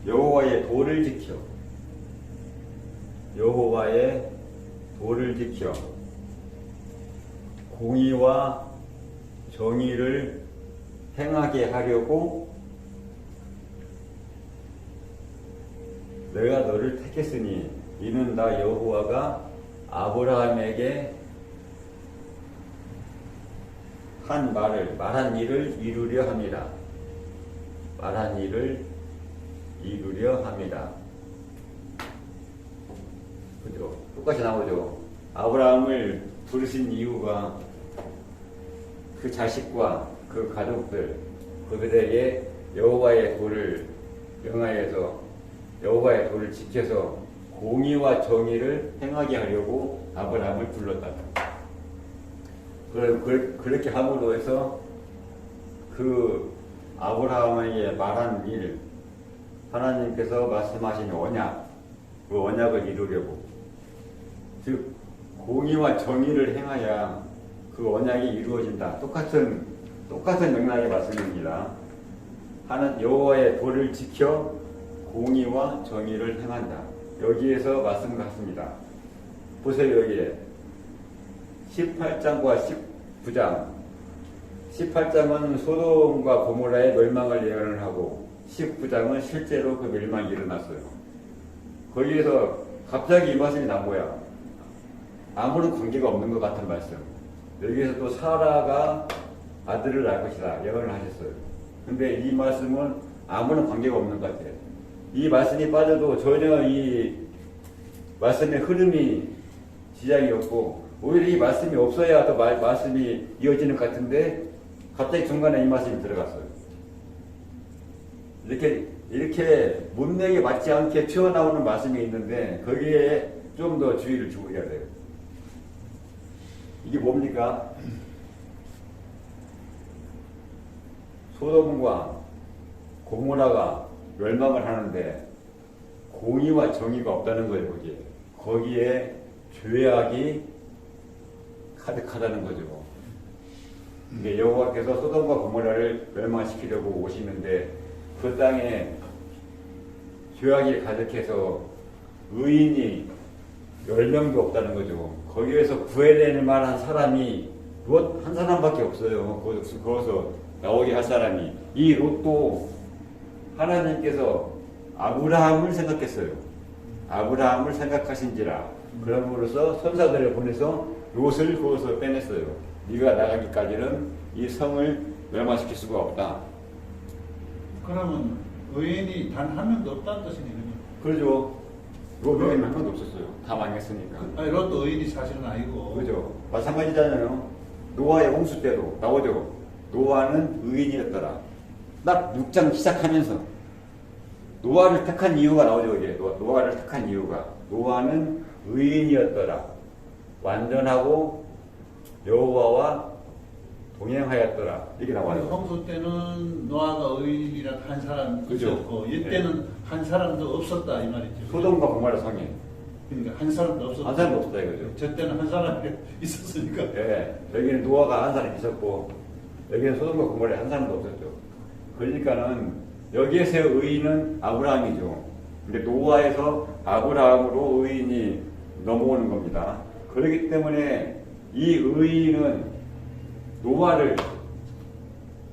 여호와의 도를 지켜 공의와 정의를 행하게 하려고 내가 너를 택했으니 이는 나 여호와가 아브라함에게 말한 일을 이루려 함이라. 그죠? 똑같이 나오죠. 아브라함을 부르신 이유가 그 자식과 그 가족들, 그들에게 여호와의 도를 명하여서 여호와의 도를 지켜서 공의와 정의를 행하게 하려고 아브라함을 불렀다. 그렇게 함으로 해서 그 아브라함에게 말한 일, 하나님께서 말씀하신 언약, 그 언약을 이루려고, 즉 공의와 정의를 행하야 그 언약이 이루어진다. 똑같은 맥락의 말씀입니다. 하는 여호와의 도를 지켜 공의와 정의를 행한다. 여기에서 말씀 같습니다. 보세요. 여기에 18장과 19장. 18장은 소돔과 고모라의 멸망을 예언을 하고 19장은 실제로 그 멸망이 일어났어요. 거기에서 갑자기 이 말씀이 난 거야. 아무런 관계가 없는 것 같은 말씀. 여기에서 또 사라가 아들을 낳을 것이다 예언을 하셨어요. 근데 이 말씀은 아무런 관계가 없는 것 같아요. 이 말씀이 빠져도 전혀 이 말씀의 흐름이 지장이 없고 오히려 이 말씀이 없어야 또 말씀이 이어지는 것 같은데 갑자기 중간에 이 말씀이 들어갔어요. 이렇게 문맥에 맞지 않게 튀어나오는 말씀이 있는데 거기에 좀 더 주의를 주고 해야 돼요. 이게 뭡니까? 소돔과 고모라가 멸망을 하는데 공의와 정의가 없다는 거예요. 거기에 죄악이 가득하다는 거죠. 여호와께서 소돔과 고모라를 멸망시키려고 오시는데 그 땅에 죄악이 가득해서 의인이 10명도 없다는 거죠. 거기에서 구해낼 만한 사람이 롯 한 사람밖에 없어요. 거기서 나오게 할 사람이. 이 롯도 하나님께서 아브라함을 생각했어요. 아브라함을 생각하신지라. 그러므로서 선사들을 보내서 롯을 거기서 빼냈어요. 네가 나가기까지는 이 성을 멸망시킬 수가 없다. 그러면 의인이 단 한 명도 없다는 뜻이네요. 그러죠. 롯 의인 한 명도 없었어요. 다 망했으니까. 아니, 롯도 의인이 사실은 아니고. 그죠. 마찬가지잖아요. 노아의 홍수 때도 나오죠. 노아는 의인이었더라. 딱 6장 시작하면서 노아를 택한 이유가 나오죠. 이게 노아를 택한 이유가 노아는 의인이었더라. 완전하고 여호와와 동행하였더라. 이렇게 나와요. 홍수 때는 노아가 의인이라 한 사람 그죠. 있었고 이때는 네. 한 사람도 없었다 이 말이죠. 소돔과 고모라 성에 그러니까 한 사람도 없었다. 한 사람도 없었다 이거죠. 저 때는 한 사람이 있었으니까. 예, 여기는 노아가 한 사람 있었고 여기는 소돔과 고모라에 한 사람도 없었죠. 그러니까는 여기에서의 의인은 아브라함이죠. 근데 노아에서 아브라함으로 의인이 넘어오는 겁니다. 그렇기 때문에 이 의인은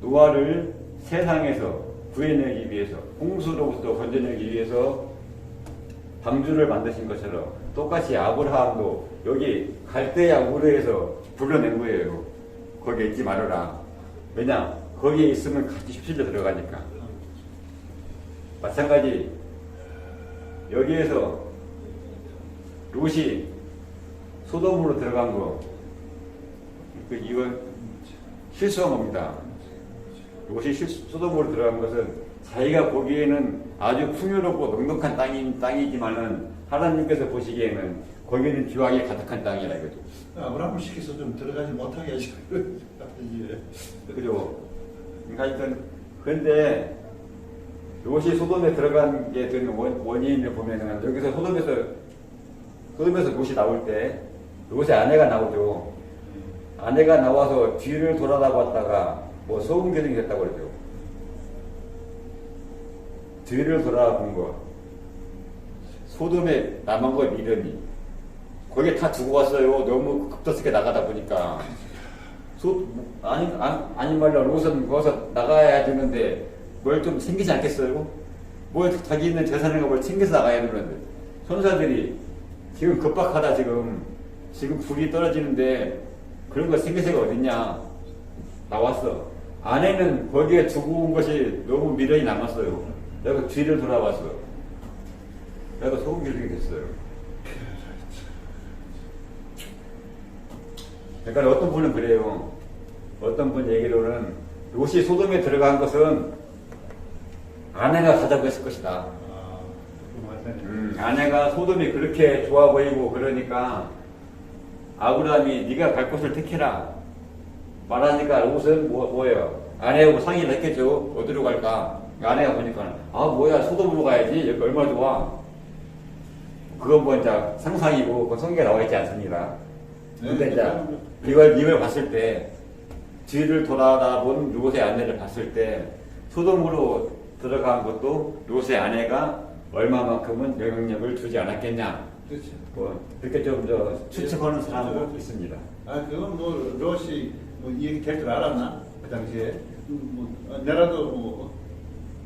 노아를 세상에서 구해내기 위해서, 홍수로부터 건져내기 위해서 방주를 만드신 것처럼 똑같이 아브라함도 여기 갈대아 우르에서 불러낸 거예요. 거기에 있지 말아라. 왜냐? 거기에 있으면 같이 휩쓸려 들어가니까. 마찬가지 여기에서 롯이 소돔으로 들어간 거, 이건 실수한 겁니다. 롯이 소돔으로 들어간 것은 자기가 보기에는 아주 풍요롭고 넉넉한 땅이지만은 하나님께서 보시기에는 거기는 죄악이 가득한 땅이라 이거죠. 아브라함을 시켜서 좀 들어가지 못하게 하시고 그죠? 그러니까 하여튼 근데 롯이 소돔에 들어간 게 된 원인을 보면은 여기서 소돔에서 롯이 나올 때 롯의 아내가 나오죠. 아내가 나와서 뒤를 돌아다봤다가 뭐 소금 교정이 됐다고 그러죠. 뒤를 돌아본 것, 소돔에 남은 것 미련이 거기에 다 두고 왔어요. 너무 급작스럽게 나가다 보니까 아니 말로 롯은 거기서 나가야 되는데 뭘 좀 챙기지 않겠어요? 뭘 자기 있는 재산을 뭘 챙겨서 나가야 되는데 손사들이 지금 급박하다 지금 불이 떨어지는데 그런 거 챙길 새가 어딨냐 나왔어. 아내는 거기에 두고 온 것이 너무 미련이 남았어요. 내가 뒤를 돌아봤어. 내가 소금 기르게 됐어요. 그러니까 어떤 분은 그래요. 어떤 분 얘기로는 롯이 소돔에 들어간 것은 아내가 가자고 했을 것이다. 아내가 소돔이 그렇게 좋아 보이고 그러니까 아브라함이 네가 갈 곳을 택해라 말하니까 롯은 뭐예요? 아내하고 상의를 했겠죠. 어디로 갈까? 아내가 보니까 뭐야 소돔으로 가야지 여기 얼마나 좋아. 그건 뭐 이제 상상이고 그 성경에 나와 있지 않습니다. 근데 이제 이걸 봤을 때 뒤를 돌아다본 롯의 아내를 봤을 때 소돔으로 들어간 것도 롯의 아내가 얼마만큼은 영향력을 주지 않았겠냐. 그렇죠. 뭐 그렇게 좀 추측하는 사람도 있습니다. 그건 뭐 롯이 뭐 이 얘기 될 줄 알았나 그 당시에 내라도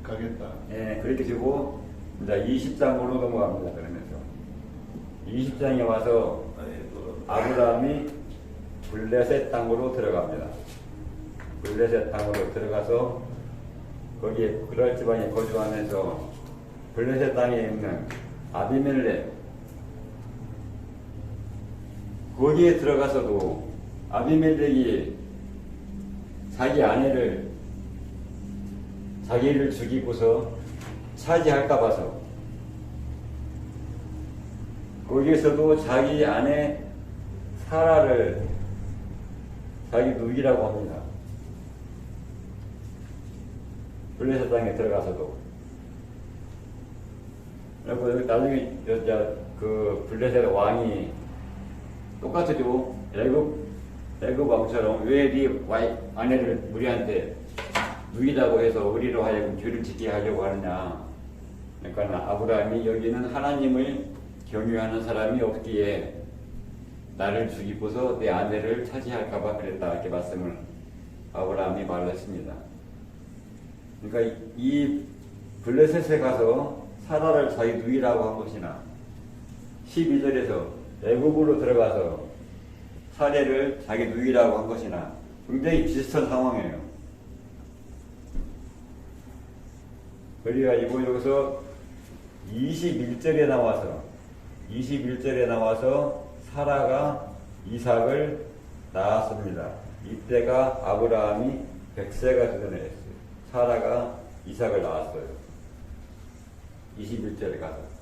가겠다. 예, 그렇게 되고 이제 20장으로 넘어갑니다. 그러면서 20장에 와서 아브라함이 블레셋 땅으로 들어갑니다. 블레셋 땅으로 들어가서 거기에 그랄 지방에 거주하면서 블레셋 땅에 있는 아비멜렉 거기에 들어가서도 아비멜렉이 자기를 죽이고서 차지할까 봐서 거기에서도 자기 아내 사라를 자기 누이라고 합니다. 블레셋 땅에 들어가서도. 그리고 나중에 그 블레셋 왕이 똑같죠. 애굽 왕처럼 왜 네 아내를 우리한테 누이라고 해서 우리로 하여금 죄를 짓게 하려고 하느냐. 그러니까 아브라함이 여기는 하나님을 경유하는 사람이 없기에 나를 죽이고서 내 아내를 차지할까봐 그랬다. 이렇게 말씀을 아브라함이 말을 했습니다. 그러니까 이 블레셋에 가서 사라를 자기 누이라고 한 것이나 12절에서 애굽으로 들어가서 사례를 자기 누이라고 한 것이나 굉장히 비슷한 상황이에요. 그래가지고 여기서 21절에 나와서 사라가 이삭을 낳았습니다. 이때가 아브라함이 100세가 되던 해였어요. 사라가 이삭을 낳았어요. 21절에 가서.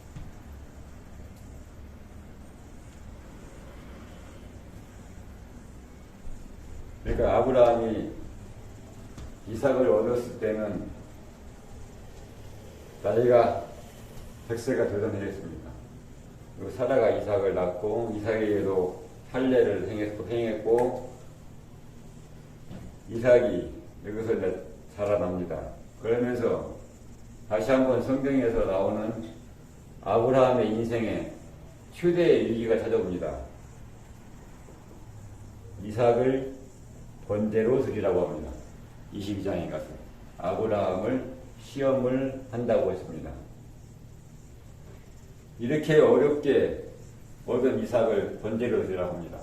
그러니까 아브라함이 이삭을 얻었을 때는 나이가 100세가 되던 해였습니다. 그리고 사라가 이삭을 낳고 이삭에게도 할례를 행했고 이삭이 여기서 자라납니다. 그러면서 다시 한번 성경에서 나오는 아브라함의 인생에 휴대의 위기가 찾아옵니다. 이삭을 번제로 드리라고 합니다. 22장에 가서 아브라함을 시험을 한다고 했습니다. 이렇게 어렵게 얻은 이삭을 번제로 드리라고 합니다.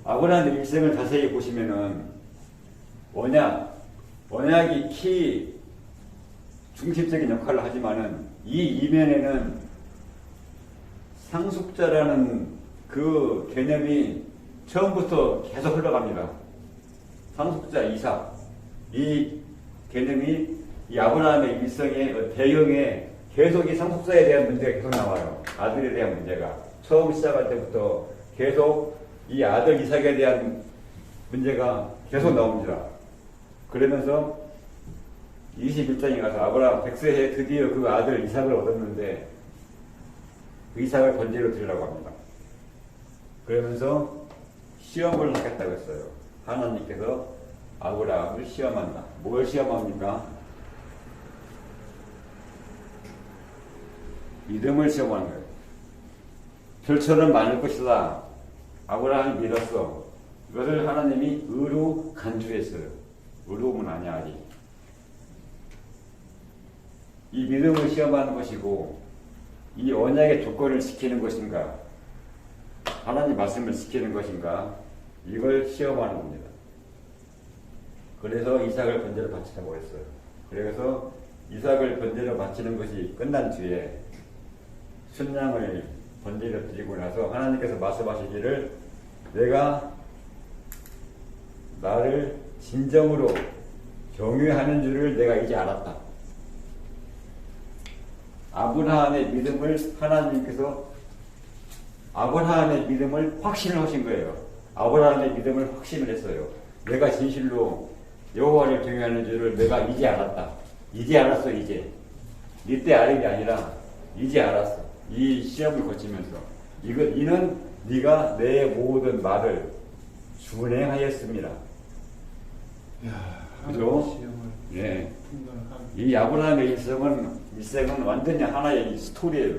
아브라함의 일생을 자세히 보시면은 언약이 중심적인 역할을 하지만은 이 이면에는 상속자라는 그 개념이 처음부터 계속 흘러갑니다. 상속자 이삭, 이 개념이 이 아브라함의 일생의 배경에 계속 이 상속자에 대한 문제가 계속 나와요. 아들에 대한 문제가 처음 시작할 때부터 계속 이 아들 이삭에 대한 문제가 계속 나옵니다. 그러면서 21장에 가서 아브라함 100세에 드디어 그 아들 이삭을 얻었는데 그 이삭을 번제로 드리라고 합니다. 그러면서 시험을 하겠다고 했어요. 하나님께서 아브라함을 시험한다. 뭘 시험합니까? 믿음을 시험하는 거예요. 별처럼 많을 것이다. 아브라함이 믿었어. 이것을 하나님이 의로 간주했어요. 의로움은 아니야 아직. 이 믿음을 시험하는 것이고 이 언약의 조건을 지키는 것인가, 하나님 말씀을 지키는 것인가, 이걸 시험하는 겁니다. 그래서 이삭을 번제로 바치라고 했어요. 그래서 이삭을 번제로 바치는 것이 끝난 뒤에 순양을 번제로 드리고 나서 하나님께서 말씀하시기를 내가 나를 진정으로 경외하는 줄을 내가 이제 알았다. 아브라함의 믿음을 하나님께서 아브라함의 믿음을 확신을 하신 거예요. 아브라함의 믿음을 확신을 했어요. 내가 진실로 여호와를 경외하는 줄을 내가 이제 알았다. 이제 알았어. 이제 이때 알은 게 아니라 이제 알았어. 이 시험을 거치면서 이는 네가 내 모든 말을 준행하였습니다. 그죠? 예. 이 아브라함의 일생은 완전히 하나의 스토리예요.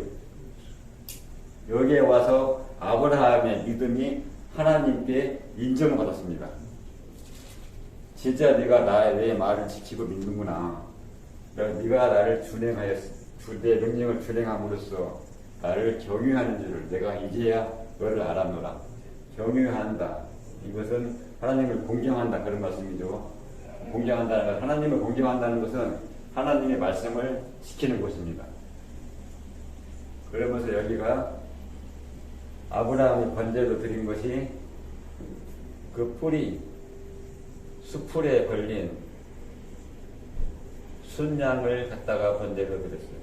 여기에 와서 아브라함의 믿음이 하나님께 인정을 받았습니다. 진짜 네가 내 말을 지키고 믿는구나. 네가 나를 내 명령을 준행함으로써 나를 경유하는 줄을 내가 이제야 너를 알았노라. 경유한다. 이것은 하나님을 공경한다. 그런 말씀이죠. 공경한다는 것, 하나님을 공경한다는 것은 하나님의 말씀을 지키는 것입니다. 그러면서 여기가 아브라함이 번제로 드린 것이 그 수풀에 걸린 순양을 갖다가 번제로 드렸어요.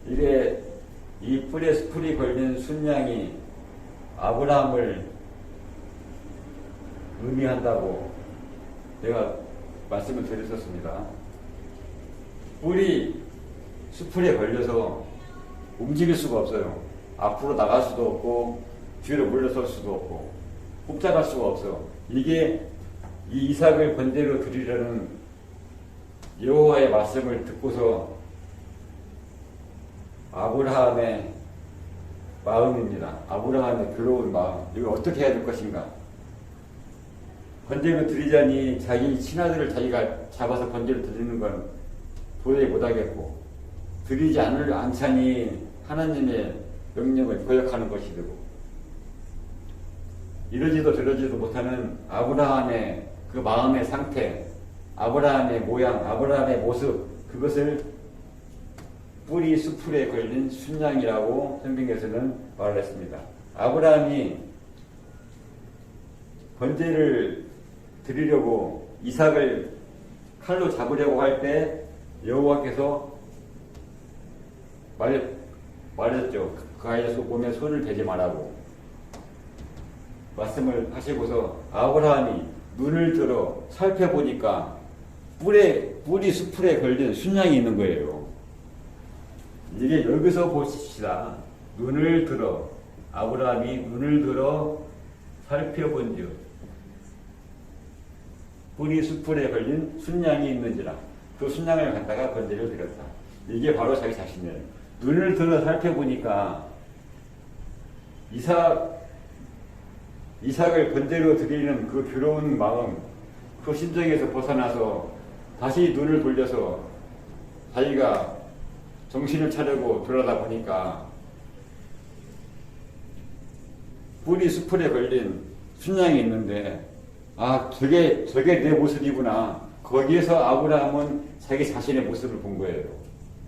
이래 이 수풀이 걸린 순양이 아브라함을 의미한다고 제가 말씀을 드렸었습니다. 뿔이 수풀에 걸려서 움직일 수가 없어요. 앞으로 나갈 수도 없고 뒤로 물러설 수도 없고 꼼짝할 수가 없어. 이게 이 이삭을 번제로 드리려는 여호와의 말씀을 듣고서 아브라함의 마음입니다. 아브라함의 괴로운 마음. 이걸 어떻게 해야 될 것인가? 번제로 드리자니 자기 친아들을 자기가 잡아서 번제로 드리는 건 도저히 못하겠고, 드리지 않자니 하나님의 명령을 거역하는 것이 되고, 이러지도 저러지도 못하는 아브라함의 그 마음의 상태, 아브라함의 모양, 아브라함의 모습, 그것을 뿔이 수풀에 걸린 순양이라고 성경에서는 말을 했습니다. 아브라함이 번제를 드리려고 이삭을 칼로 잡으려고 할 때 여호와께서 말했죠. 그 아이의 몸에 손을 대지 말라고 말씀을 하시고서 아브라함이 눈을 들어 살펴보니까 뿔이 수풀에 걸린 순양이 있는 거예요. 이게 여기서 보십시다. 눈을 들어, 아브라함이 눈을 들어 살펴본즉 뿔이 수풀에 걸린 순양이 있는지라. 그 순양을 갖다가 번제를 드렸다. 이게 바로 자기 자신이에요. 눈을 들어 살펴보니까 이삭을 번제로 드리는 그 괴로운 마음, 그 심정에서 벗어나서 다시 눈을 돌려서 자기가 정신을 차리고 돌아다 보니까 뿌리 수풀에 걸린 순양이 있는데, 아, 저게 내 모습이구나. 거기에서 아브라함은 자기 자신의 모습을 본 거예요.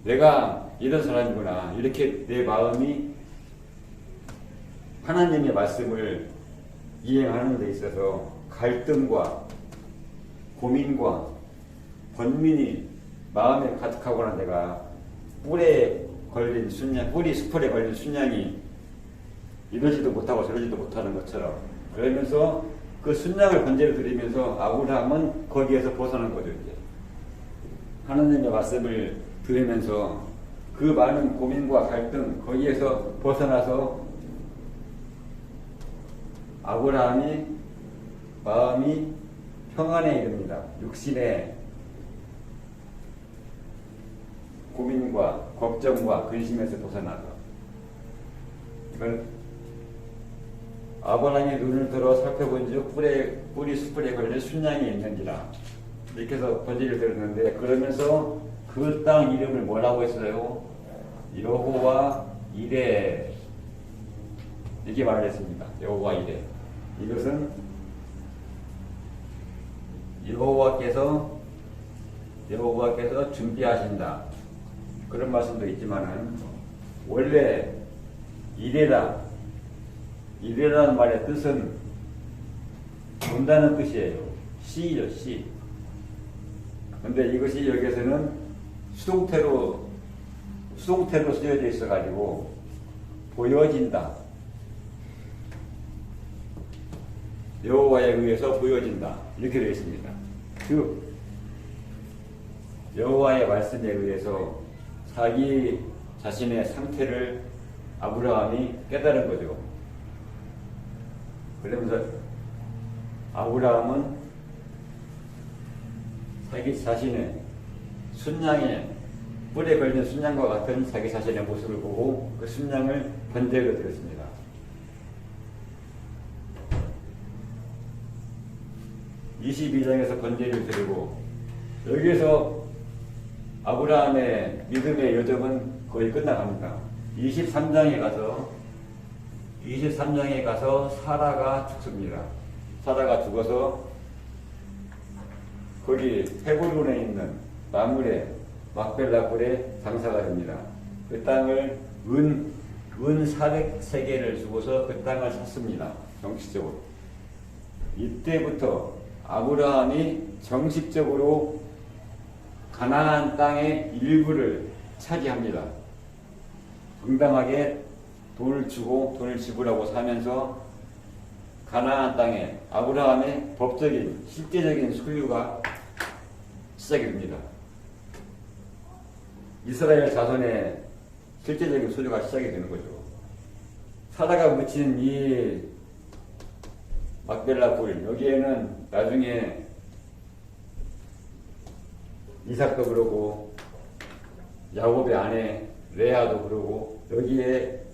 내가 이런 사람이구나. 이렇게 내 마음이 하나님의 말씀을 이행하는 데 있어서 갈등과 고민과 번민이 마음에 가득하거나 내가 뿌리 수풀에 걸린 순양이 이러지도 못하고 저러지도 못하는 것처럼, 그러면서 그 순양을 번제로 드리면서 아브라함은 거기에서 벗어난 거죠. 이제 하나님의 말씀을 들으면서 그 많은 고민과 갈등 거기에서 벗어나서 아브라함이 마음이 평안에 이릅니다. 육신의 고민과 걱정과 근심에서 벗어나서, 이걸 아브라함이 눈을 들어 살펴본즉 뿌리 수풀에 걸린 순양이 있는지라, 이렇게 해서 번제를 드렸는데, 그러면서 그 땅 이름을 뭐라고 했어요? 여호와 이레, 이렇게 말을 했습니다. 여호와 이레. 이것은 여호와께서 준비하신다, 그런 말씀도 있지만은, 원래 이레라는 말의 뜻은 온다는 뜻이에요. 시죠, 시. 근데 이것이 여기에서는 수동태로 쓰여져 있어가지고 보여진다, 여호와에 의해서 보여진다, 이렇게 되어 있습니다. 즉 여호와의 말씀에 의해서 자기 자신의 상태를 아브라함이 깨달은 거죠. 그러면서 아브라함은 자기 자신의 순양의 뿔에 걸린 순양과 같은 자기 자신의 모습을 보고 그 순양을 번제로 드렸습니다. (22장에서) 번제를 드리고, 여기에서 아브라함의 믿음의 여정은 거의 끝나갑니다. 23장에 가서 사라가 죽습니다. 사라가 죽어서 거기 헤브론에 있는 마물에 막벨라 굴에 장사가 됩니다. 그 땅을 은 400세겔을 주고서 그 땅을 샀습니다. 정식적으로. 이때부터 아브라함이 정식적으로 가나안 땅의 일부를 차지합니다. 정당하게 돈을 주고 돈을 지불하고 사면서 가나안 땅에 아브라함의 법적인 실제적인 소유가 시작이 됩니다. 이스라엘 자손의 실제적인 소유가 시작이 되는 거죠. 사라가 묻힌 이 막벨라 굴, 여기에는 나중에 이삭도 그러고 야곱의 아내 레아도 그러고 여기에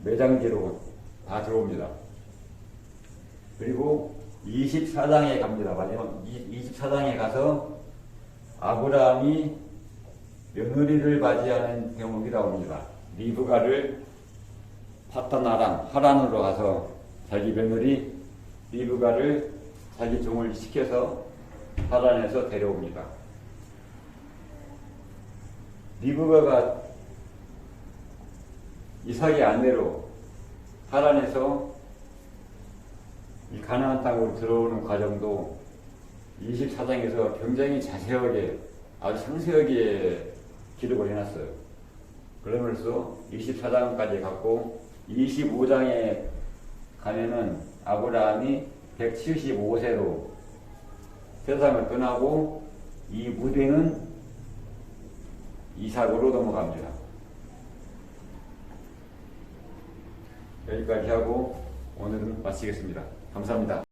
매장지로 다 들어옵니다. 그리고 24장에 갑니다. 마지막 24장에 가서 아브라함이 며느리를 맞이하는 대목이 나옵니다. 리브가를 파단 아람 하란으로 가서 자기 며느리 리브가를 자기 종을 시켜서 하란에서 데려옵니다. 리브가가 이삭의 아내로 하란에서 이 가나안 땅으로 들어오는 과정도 24장에서 굉장히 자세하게, 아주 상세하게 기록을 해놨어요. 그러면서 24장까지 갔고 25장에 가면은 아브라함이 175세로 세상을 떠나고 이 무대는 이삭으로 넘어갑니다. 여기까지 하고 오늘은 마치겠습니다. 감사합니다.